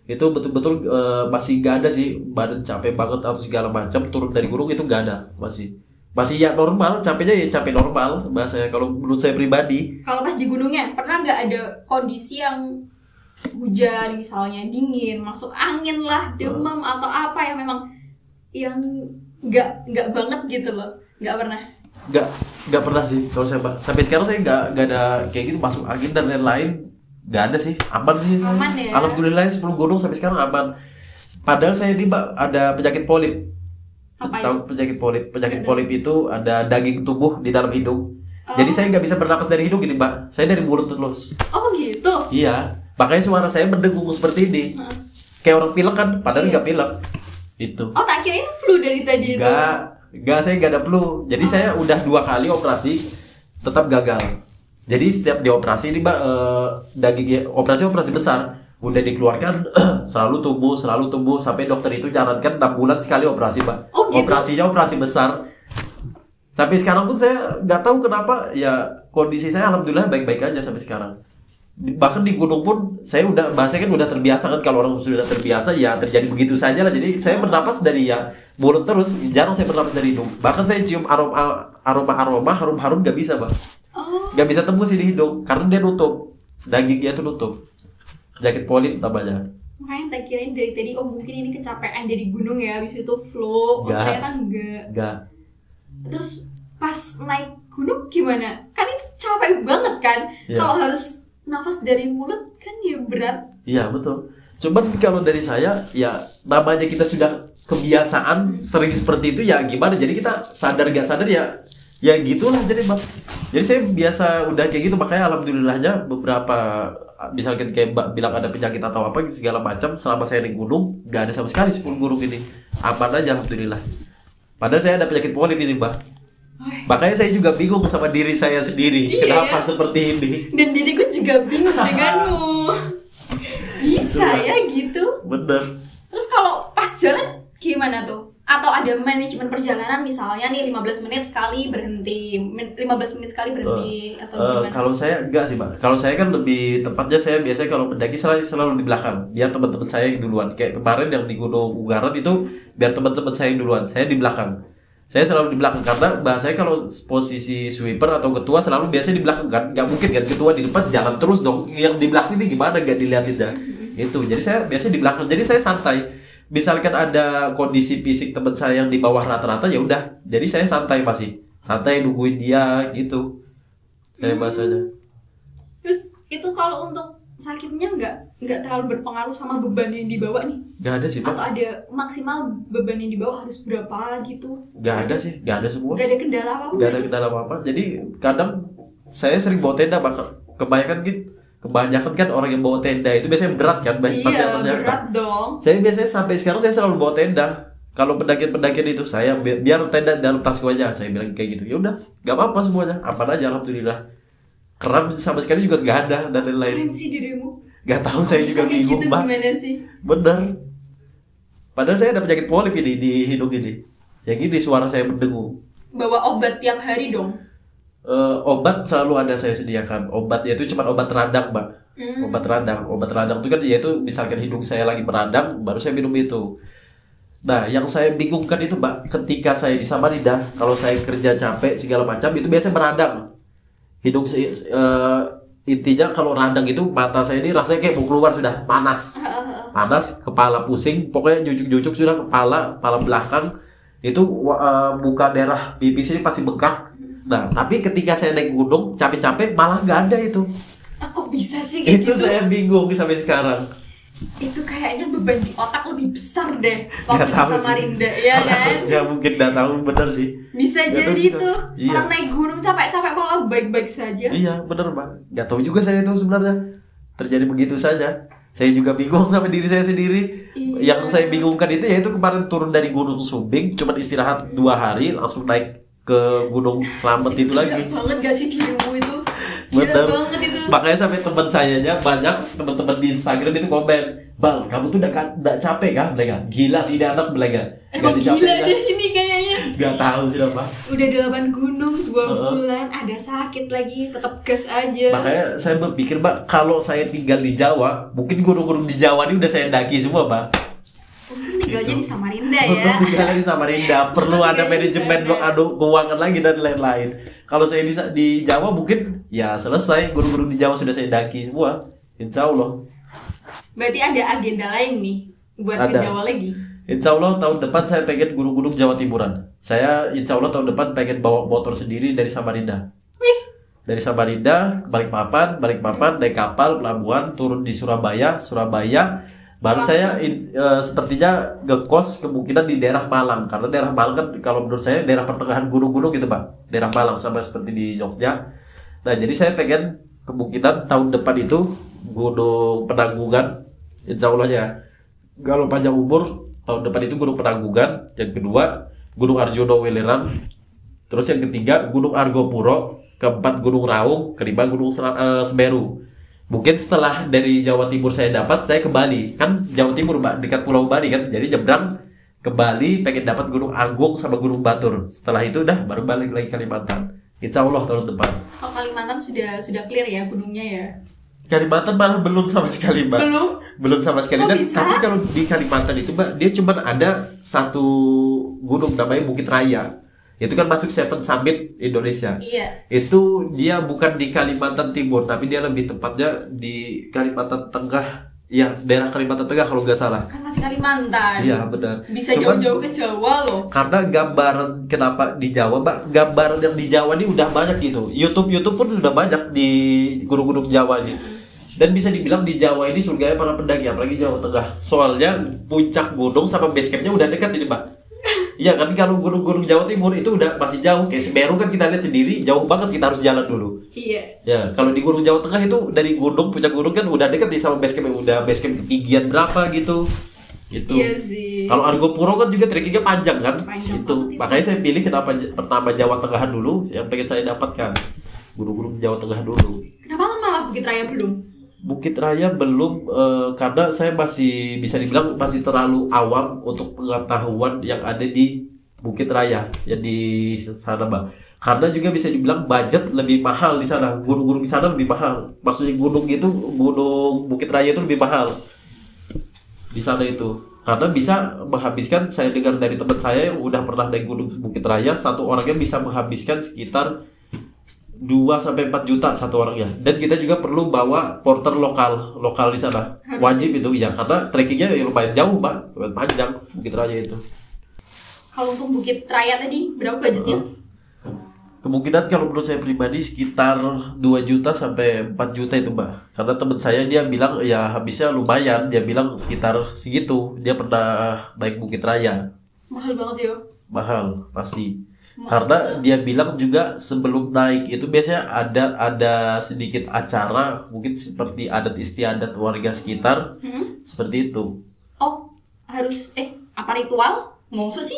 Itu betul-betul masih nggak ada sih badan capek banget atau segala macam turun dari gunung, itu nggak ada. Masih ya normal, capeknya ya capek normal bahasanya kalau menurut saya pribadi. Kalau pas di gunungnya pernah nggak ada kondisi yang hujan misalnya, dingin, masuk angin lah, demam atau apa yang memang yang nggak banget gitu loh? Nggak pernah. Nggak pernah sih kalau saya mbak. Sampai sekarang saya nggak ada kayak gitu masuk angin dan lain-lain, nggak ada sih, aman sih. Aman ya? Alhamdulillah 10 gunung sampai sekarang aman. Padahal saya ini mbak ada penyakit polip. Apa Tahu penyakit polip? Penyakit polip itu ada daging tumbuh di dalam hidung. Jadi saya nggak bisa bernapas dari hidung ini mbak. Saya dari mulut terus. Oh gitu. Iya. Makanya suara saya mendengung seperti ini. Kayak orang pilek kan, padahal nggak pilek. Itu. Oh tak kirain flu dari tadi itu. Nggak, saya nggak ada flu. Jadi saya udah 2 kali operasi, tetap gagal. Jadi setiap dioperasi ini mbak, daging operasi besar, udah dikeluarkan selalu tumbuh sampai dokter itu nyarankan 6 bulan sekali operasi mbak. Oh, gitu? Operasinya operasi besar. Sampai sekarang pun saya nggak tahu kenapa ya, kondisi saya alhamdulillah baik-baik aja sampai sekarang. Bahkan di gunung pun saya bahasanya kan udah terbiasa kan, kalau orang sudah terbiasa ya terjadi begitu saja lah. Jadi saya bernapas dari ya mulut terus, jarang saya bernapas dari hidung. Bahkan saya cium aroma harum nggak bisa mbak. Nggak bisa tembus di hidung karena dia nutup, dagingnya itu nutup. Penyakit polip namanya. Makanya tak kirain dari tadi mungkin ini kecapean dari gunung ya, habis itu flu. Ternyata enggak. Terus pas naik gunung gimana? Kan itu capek banget kan? Ya. Kalau harus nafas dari mulut kan ya berat. Iya betul. Cuman kalau dari saya ya namanya kita sudah kebiasaan sering seperti itu ya gimana. Jadi kita sadar gak sadar ya gitulah jadi mbak. Jadi saya biasa udah kayak gitu, makanya alhamdulillahnya beberapa misalkan kayak Mbak bilang ada penyakit atau apa segala macam, selama saya di gunung nggak ada sama sekali 10 gunung ini, aman aja alhamdulillah. Padahal saya ada penyakit polip ini Mbak. Makanya saya juga bingung sama diri saya sendiri, kenapa seperti ini. Dan diriku juga bingung denganmu. Bisa ya gitu. Bener. Terus kalau pas jalan gimana tuh? Atau ada manajemen perjalanan misalnya nih 15 menit sekali berhenti, 15 menit sekali berhenti atau gimana? Kalau saya enggak sih Mbak. Kalau saya kan lebih tepatnya saya biasanya kalau mendaki selalu di belakang. Biar teman-teman saya yang duluan. Kayak kemarin yang di Gunung Ungaran itu biar teman-teman saya yang duluan. Saya di belakang. Saya selalu di belakang karena bahasanya kalau posisi sweeper atau ketua selalu biasanya di belakang kan. Nggak mungkin kan ketua di depan jalan terus dong. Yang di belakang ini gimana nggak dilihatin dah. Itu. Jadi saya biasanya di belakang. Jadi saya santai. Misalkan ada kondisi fisik teman saya yang di bawah rata-rata ya udah, jadi saya santai santai nungguin dia gitu, saya bahasanya. Terus itu kalau untuk sakitnya nggak terlalu berpengaruh sama beban yang dibawa nih? Nggak ada sih Pak. Atau ada maksimal beban yang dibawa harus berapa gitu? Nggak ada sih, nggak ada semua. Nggak ada kendala apa-apa? Nggak ada kendala apa-apa. Jadi kadang saya sering bawa tenda Pak. Kebanyakan kan orang yang bawa tenda itu biasanya berat kan, iya, berat dong. Saya biasanya sampai sekarang saya selalu bawa tenda. Kalau pendakian itu saya biar tenda dalam tasku aja, saya bilang kayak gitu. Ya udah, nggak apa-apa semuanya, apa aja alhamdulillah. Kram sama sekali juga nggak ada dan lain-lain. Keren sih dirimu. Nggak tahu saya juga bingung gitu, Mbak. Gimana sih? Bener. Padahal saya ada penyakit polip ini di hidung ini. Yang ini suara saya berdengung. Bawa obat tiap hari dong. Obat selalu ada saya sediakan. Obat yaitu cuma obat radang Mbak. Obat radang itu kan yaitu misalkan hidung saya lagi meradang baru saya minum itu. Nah yang saya bingungkan itu Mbak, ketika saya di Samarinda, kalau saya kerja capek segala macam itu biasanya meradang hidung saya. Intinya kalau radang itu mata saya ini rasanya kayak mau keluar, sudah panas, kepala pusing, pokoknya jujuk-jujuk sudah, kepala belakang itu buka daerah pipis ini pasti bengkak. Nah, tapi ketika saya naik gunung capek-capek malah nggak ada itu. Kok bisa sih kayak itu gitu? Saya bingung sampai sekarang. Itu kayaknya beban di otak lebih besar deh waktu di Samarinda, ya kan? Ya mungkin nggak tahu, bener sih. Bisa Gak jadi tahu, tuh iya. Orang naik gunung capek-capek malah baik-baik saja. Iya, bener Mbak. Nggak tahu juga saya itu sebenarnya. Terjadi begitu saja. Saya juga bingung sama diri saya sendiri. Iya. Yang saya bingungkan itu yaitu kemarin turun dari Gunung Sumbing, cuma istirahat 2 hari, langsung naik ke Gunung Slamet itu lagi. Gila banget gak sih dirimu itu? Bener. Gila banget itu. Makanya sampai teman saya nya banyak teman-teman di Instagram itu komen, "Bang, kamu tuh udah capek kan?" Mereka, "Gila sih dia anak mereka." Emang gila deh ini kayaknya. Gak tahu sih apa. Udah 8 gunung 2 bulan, ada sakit lagi, tetap gas aja. Makanya saya berpikir Mbak, kalau saya tinggal di Jawa, mungkin gunung-gunung di Jawa ini udah saya daki semua Mbak. Mungkin tinggalnya di Samarinda ya. Tinggal di Samarinda, perlu ada manajemen keuangan lagi dan lain-lain. Kalau saya bisa di Jawa mungkin ya selesai, gunung-gunung di Jawa sudah saya daki semua, insya Allah. Berarti ada agenda lain nih buat ke Jawa lagi. Insya Allah tahun depan saya pengen gunung-gunung Jawa Timuran. Saya insya Allah tahun depan pengen bawa motor sendiri dari Samarinda. Dari Samarinda, Balikpapan naik kapal pelabuhan, turun di Surabaya, baru saya sepertinya ngekos kemungkinan di daerah Malang, karena daerah Malang kan kalau menurut saya daerah pertengahan gunung-gunung gitu Pak, daerah Malang sama seperti di Jogja. Nah jadi saya pengen kemungkinan tahun depan itu Gunung Penanggungan, insya Allah ya. Kalau panjang umur tahun depan itu Gunung Penanggungan, yang kedua Gunung Arjuna Weleran, terus yang ketiga Gunung Argopuro, keempat Gunung Raung, kelima Gunung Semeru. Mungkin setelah dari Jawa Timur saya dapat, saya ke Bali. Kan Jawa Timur Mbak, dekat Pulau Bali kan. Jadi nyebrang ke Bali, pengen dapat Gunung Agung sama Gunung Batur. Setelah itu udah baru balik lagi Kalimantan. Insya Allah tahun depan. Oh, Kalimantan sudah clear ya gunungnya ya? Kalimantan malah belum sama sekali Mbak. Belum sama sekali. Dan tapi kalau di Kalimantan itu Mbak, dia cuma ada satu gunung namanya Bukit Raya. Itu kan masuk Seven Summit Indonesia. Iya. Itu dia bukan di Kalimantan Timur, tapi dia lebih tepatnya di Kalimantan Tengah. Ya, daerah Kalimantan Tengah kalau nggak salah. Kan masih Kalimantan. Iya, benar. Bisa jauh-jauh ke Jawa loh. Karena gambaran kenapa di Jawa, Mbak, gambaran yang di Jawa ini udah banyak gitu. YouTube pun udah banyak di gunung-gunung Jawa ini. Dan bisa dibilang di Jawa ini surganya para pendaki, apalagi Jawa Tengah. Soalnya puncak gunung sama base campnya udah dekat ini, Mbak. Iya kan, kalau gunung-gunung Jawa Timur itu udah masih jauh. Kayak Semeru kan kita lihat sendiri jauh banget, kita harus jalan dulu. Iya. Ya, kalau di gunung Jawa Tengah itu dari gunung, puncak gunung kan udah deket nih sama base camp, udah base camp ketinggian berapa gitu. Gitu. Iya sih. Kalau Argopuro kan juga trekkingnya panjang kan. Panjang Itu. banget itu. Makanya saya pilih kenapa pertama Jawa Tengah dulu, yang pengen saya dapatkan. Gunung-gunung Jawa Tengah dulu. Kenapa malah Bukit Raya belum? Bukit Raya belum, karena saya masih bisa dibilang masih terlalu awam untuk pengetahuan yang ada di Bukit Raya yang di sana, Mbak. Karena juga bisa dibilang budget lebih mahal di sana. Gunung-gunung di sana lebih mahal. Maksudnya gunung itu, gunung Bukit Raya itu lebih mahal di sana itu. Karena bisa menghabiskan, saya dengar dari teman saya yang udah pernah naik gunung Bukit Raya, satu orangnya bisa menghabiskan sekitar 2-4 juta satu orangnya. Dan kita juga perlu bawa porter lokal di sana. Wajib itu ya, karena trekkingnya ya lumayan jauh, Mbak. Lumayan panjang Bukit Raya itu. Kalau untuk Bukit Raya tadi berapa budgetnya? Kemungkinan kalau menurut saya pribadi sekitar 2 juta sampai 4 juta itu, Mbak. Karena teman saya dia bilang ya habisnya lumayan, dia bilang sekitar segitu. Dia pernah naik Bukit Raya. Mahal banget ya. Mahal pasti. Karena dia bilang juga sebelum naik itu biasanya ada sedikit acara, mungkin seperti adat istiadat warga sekitar, seperti itu. Oh, harus apa ritual? Maksud sih?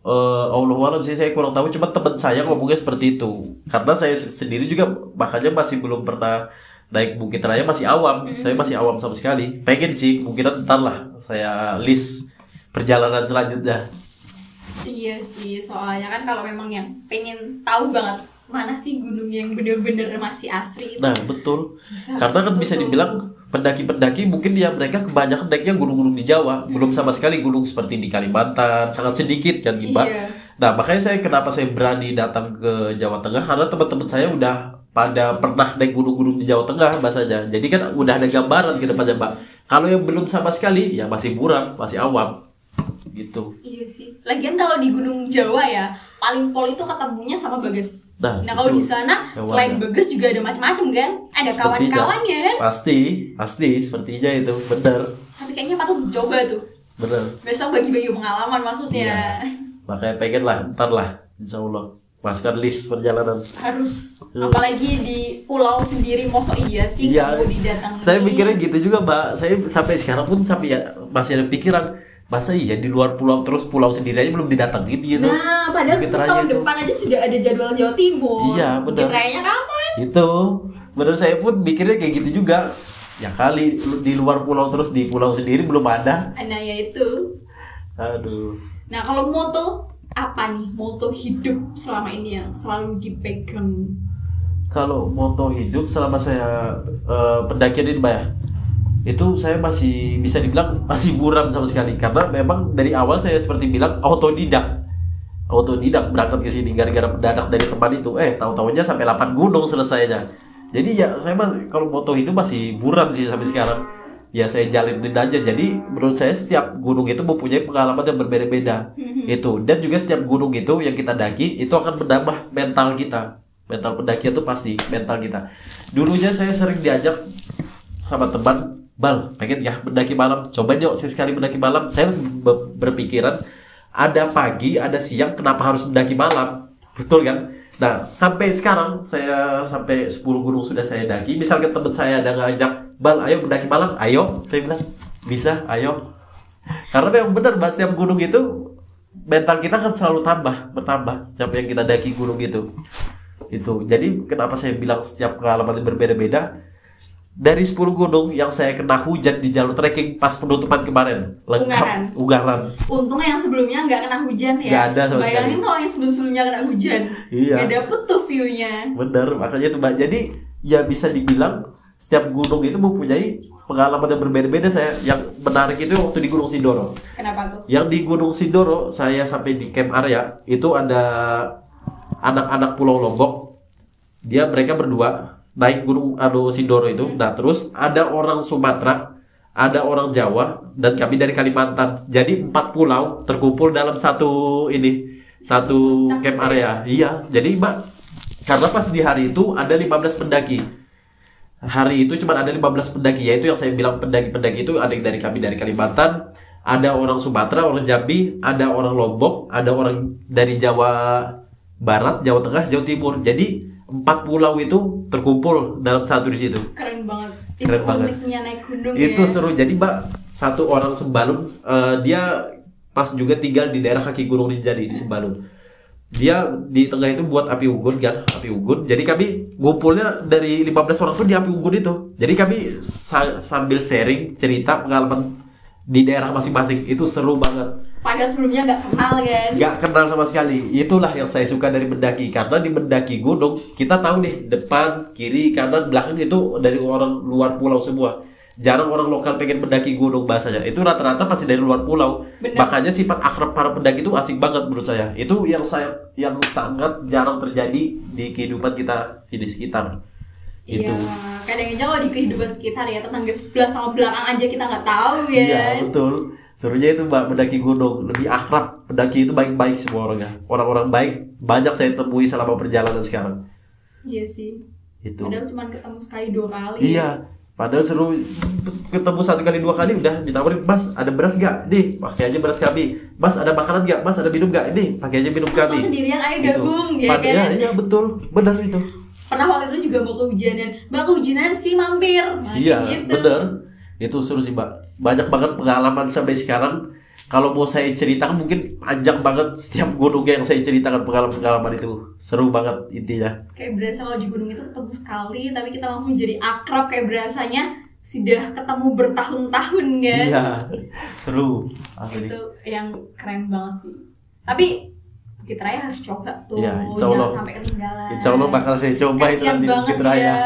Allahualam sih, saya kurang tahu, cuma teman saya ngomongnya seperti itu. Karena saya sendiri juga makanya masih belum pernah naik Bukit Raya, masih awam. Saya masih awam sama sekali. Pengen sih, kemungkinan ntar lah saya list perjalanan selanjutnya. Iya sih, soalnya kan kalau memang yang pengen tahu banget mana sih gunung yang bener-bener masih asri itu. Nah betul, karena kan bisa dibilang pendaki-pendaki mungkin ya mereka kebanyakan naiknya gunung-gunung di Jawa, belum sama sekali gunung seperti di Kalimantan, sangat sedikit kan Mbak. Iya. Nah makanya kenapa saya berani datang ke Jawa Tengah, karena teman-teman saya udah pada pernah naik gunung-gunung di Jawa Tengah bahasanya. Jadi kan udah ada gambaran ke depannya, Mbak. Kalau yang belum sama sekali ya masih buram, masih awam gitu. Iya sih. Lagian kalau di Gunung Jawa ya, paling pol itu ketemunya sama Bagas. Nah kalau di sana selain Bagas juga ada macam-macam kan? Ada kawan-kawannya kan? Pasti sepertinya itu benar. Tapi kayaknya patut dicoba tuh. Benar. Besok bagi-bagi pengalaman maksudnya. Iya. Makanya pengen lah, ntar lah, insya Allah masukkan list perjalanan. Harus. Apalagi di pulau sendiri, mosok iya sih Iya. mau didatangi. Saya mikirnya gitu juga, Mbak. Saya sampai sekarang pun ya masih ada pikiran, masa iya di luar pulau terus pulau sendiri aja belum didatengin gitu. Nah, padahal Bukit itu Raya tahun itu. depan aja sudah ada jadwal Jawa Timur. Iya, benar. Bukit Rayanya kapan? Itu, benar, saya pun mikirnya kayak gitu juga. Ya kali di luar pulau terus di pulau sendiri belum ada. Nah, ya itu. Aduh. Nah, kalau moto apa nih? Moto hidup selama ini yang selalu dipegang. Kalau moto hidup selama saya pendakian ini, Mbak ya, itu saya masih bisa dibilang masih buram sama sekali, karena memang dari awal saya seperti bilang autodidak berangkat ke sini gara-gara mendadak dari teman itu, tahu-tahunya sampai 8 gunung selesainya. Jadi ya saya kalau moto hidup masih buram sih sampai sekarang. Ya saya jalanin aja. Jadi menurut saya setiap gunung itu mempunyai pengalaman yang berbeda-beda. Itu, dan juga setiap gunung itu yang kita daki itu akan menambah mental kita. Mental pendaki itu pasti mental kita. Dulunya saya sering diajak sama teman, Bal, pengen ya mendaki malam, coba yuk sekali mendaki malam. Saya berpikiran ada pagi, ada siang, kenapa harus mendaki malam? Betul kan? Nah, sampai sekarang saya sampai 10 gunung sudah saya daki. Misalkan teman saya ada ngajak, Bal, ayo mendaki malam, ayo. Saya bilang, bisa, ayo. Karena memang benar, Mbak, setiap gunung itu mental kita kan selalu bertambah setiap yang kita daki gunung itu. Jadi kenapa saya bilang setiap pengalaman berbeda-beda. Dari 10 gunung yang saya kena hujan di jalur trekking pas penutupan kemarin, lengkap ugaran. Untungnya yang sebelumnya nggak kena hujan ya. Nggak ada sama sekali. Bayangin kalau yang sebelumnya kena hujan, Iya. nggak dapet tuh view-nya. Bener, makanya itu, Mbak. Jadi ya bisa dibilang setiap gunung itu mempunyai pengalaman yang berbeda-beda. Saya yang menarik itu waktu di Gunung Sindoro. Kenapa tuh? Yang di Gunung Sindoro saya sampai di camp area itu ada anak-anak Pulau Lombok. Mereka berdua naik Gunung Sindoro itu. Nah, terus ada orang Sumatera, ada orang Jawa, dan kami dari Kalimantan. Jadi 4 pulau terkumpul dalam satu camp area. Iya, jadi Mbak, karena pas di hari itu ada 15 pendaki. Hari itu cuma ada 15 pendaki, yaitu yang saya bilang pendaki-pendaki itu ada yang dari kami dari Kalimantan, ada orang Sumatera, orang Jambi, ada orang Lombok, ada orang dari Jawa Barat, Jawa Tengah, Jawa Timur. Jadi 4 pulau itu terkumpul dalam satu di situ. Keren banget. Keren Itu banget. uniknya naik gunung Itu ya. seru. Jadi Mbak, satu orang Sembalun, dia pas juga tinggal di daerah kaki Gunung Rinjani di Sembalun. Dia di tengah itu buat api unggun kan, api unggun. Jadi kami ngumpulnya dari 15 orang tuh di api unggun itu. Jadi kami sambil sharing cerita pengalaman di daerah masing-masing. Itu seru banget. Padahal sebelumnya nggak kenal kan. Nggak kenal sama sekali. Itulah yang saya suka dari mendaki. Karena di mendaki gunung kita tahu nih depan, kiri, kanan, belakang itu dari orang luar pulau semua. Jarang orang lokal pengen mendaki gunung bahasanya. Itu rata-rata pasti dari luar pulau. Bener. Makanya sifat akrab para pendaki itu asik banget menurut saya. Itu yang sangat jarang terjadi di kehidupan kita di sekitar. Iya, Itu. kadang-kadang kalau di kehidupan sekitar ya tetangga sebelah sama belakang aja kita nggak tahu ya. Iya, betul. Serunya itu Mbak mendaki gunung, lebih akrab. Pendaki itu baik-baik semua orangnya. Orang-orang baik banyak saya temui selama perjalanan sekarang. Iya sih. Itu. Padahal cuma ketemu sekali 2 kali. Iya. Padahal seru ketemu 1 kali 2 kali udah ditawarin, Mas ada beras nggak? Nih pakai aja beras kami. Mas ada makanan nggak? Mas ada minum nggak? Ini pakai aja minum Terus kami. lo sendirian ayo Gitu. gabung ya kan. Iya betul, benar itu. Pernah waktu itu juga mau kehujanan. Mbak kehujanan sih mampir. Nah, Iya kayak gitu. benar. Itu seru sih Mbak. Banyak banget pengalaman sampai sekarang. Kalau mau saya ceritakan mungkin panjang banget setiap gunung yang saya ceritakan pengalaman-pengalaman itu. Seru banget intinya. Kayak berasa kalau di gunung itu ketemu sekali tapi kita langsung jadi akrab, kayak berasanya sudah ketemu bertahun-tahun kan. Iya, seru. Asli. Itu yang keren banget sih. Tapi Bukit Raya harus coba tuh. Iya, insya Allah. Jangan sampai ketinggalan. Insya Allah bakal saya coba itu Kasian nanti di banget Bukit Raya. ya.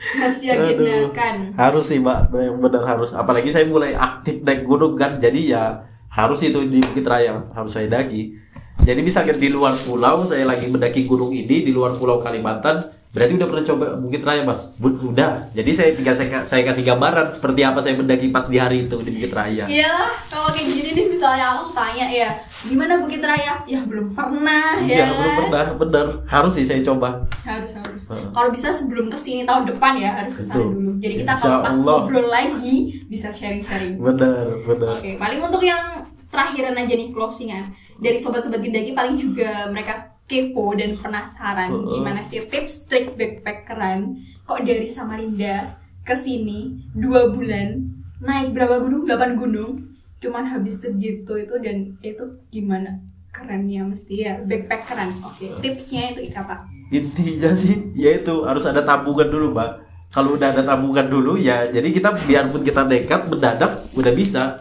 Harus diagendakan. Harus sih Mbak, yang benar harus. Apalagi saya mulai aktif naik gunung kan, jadi ya harus itu di Bukit Raya harus saya daki. Jadi misalkan di luar pulau saya lagi mendaki gunung ini di luar pulau Kalimantan, berarti udah pernah coba Bukit Raya Mas? Udah. Jadi saya tinggal saya kasih gambaran seperti apa saya mendaki pas di hari itu di Bukit Raya. Iyalah, kalau kayak gini nih misalnya aku tanya ya, gimana Bukit Raya? Ya belum pernah Iya, ya. belum pernah, bener. Harus sih saya coba. Harus. Kalau bisa sebelum kesini tahun depan ya harus kesana Betul. dulu. Jadi kita Insya kalau pas Allah. ngobrol lagi bisa sharing-sharing. Bener. Oke, paling untuk yang terakhiran aja nih closingan dari sobat-sobat Gendaki, paling juga mereka kepo dan penasaran gimana sih tips trik backpackeran kok dari Samarinda ke sini 2 bulan naik berapa gunung? 8 gunung cuman habis segitu itu, dan itu gimana kerennya mesti ya backpackeran. Oke, tipsnya itu apa? Intinya sih yaitu harus ada tabungan dulu Mbak. Kalau udah ada tabungan dulu ya, jadi kita biarpun kita nekat mendadak udah bisa.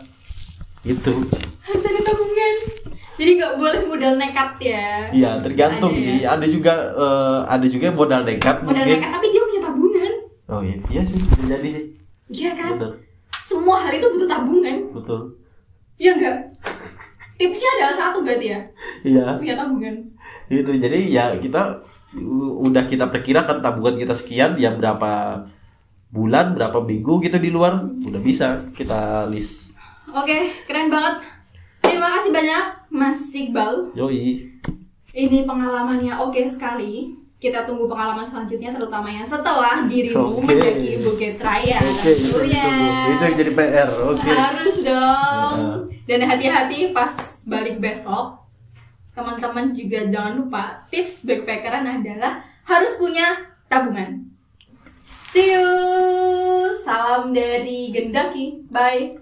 Itu. Harus ada tabungan. Jadi nggak boleh modal nekat ya. Iya, tergantung Ada ya. sih. Ada juga yang modal nekat Modal mungkin. nekat tapi dia punya tabungan. Oh iya sih, bisa jadi sih. Iya kan? Bener, Semua hal itu butuh tabungan. betul. Iya enggak? Tipsnya adalah satu berarti ya, Iya, punya tabungan. itu. Jadi ya kita udah kita perkirakan tabungan kita sekian, ya berapa bulan, berapa minggu gitu di luar, udah bisa kita list. Oke, keren banget. Terima kasih banyak Mas Iqbal. Yoi. Ini pengalamannya oke sekali. Kita tunggu pengalaman selanjutnya, terutama yang setelah dirimu Oke. mendaki Bukit Raya. Oke, Tentunya. itu yang jadi PR. Oke. Harus dong. Dan hati-hati pas balik besok. Teman-teman juga jangan lupa tips backpackeran adalah harus punya tabungan. See you. Salam dari Gendaki. Bye.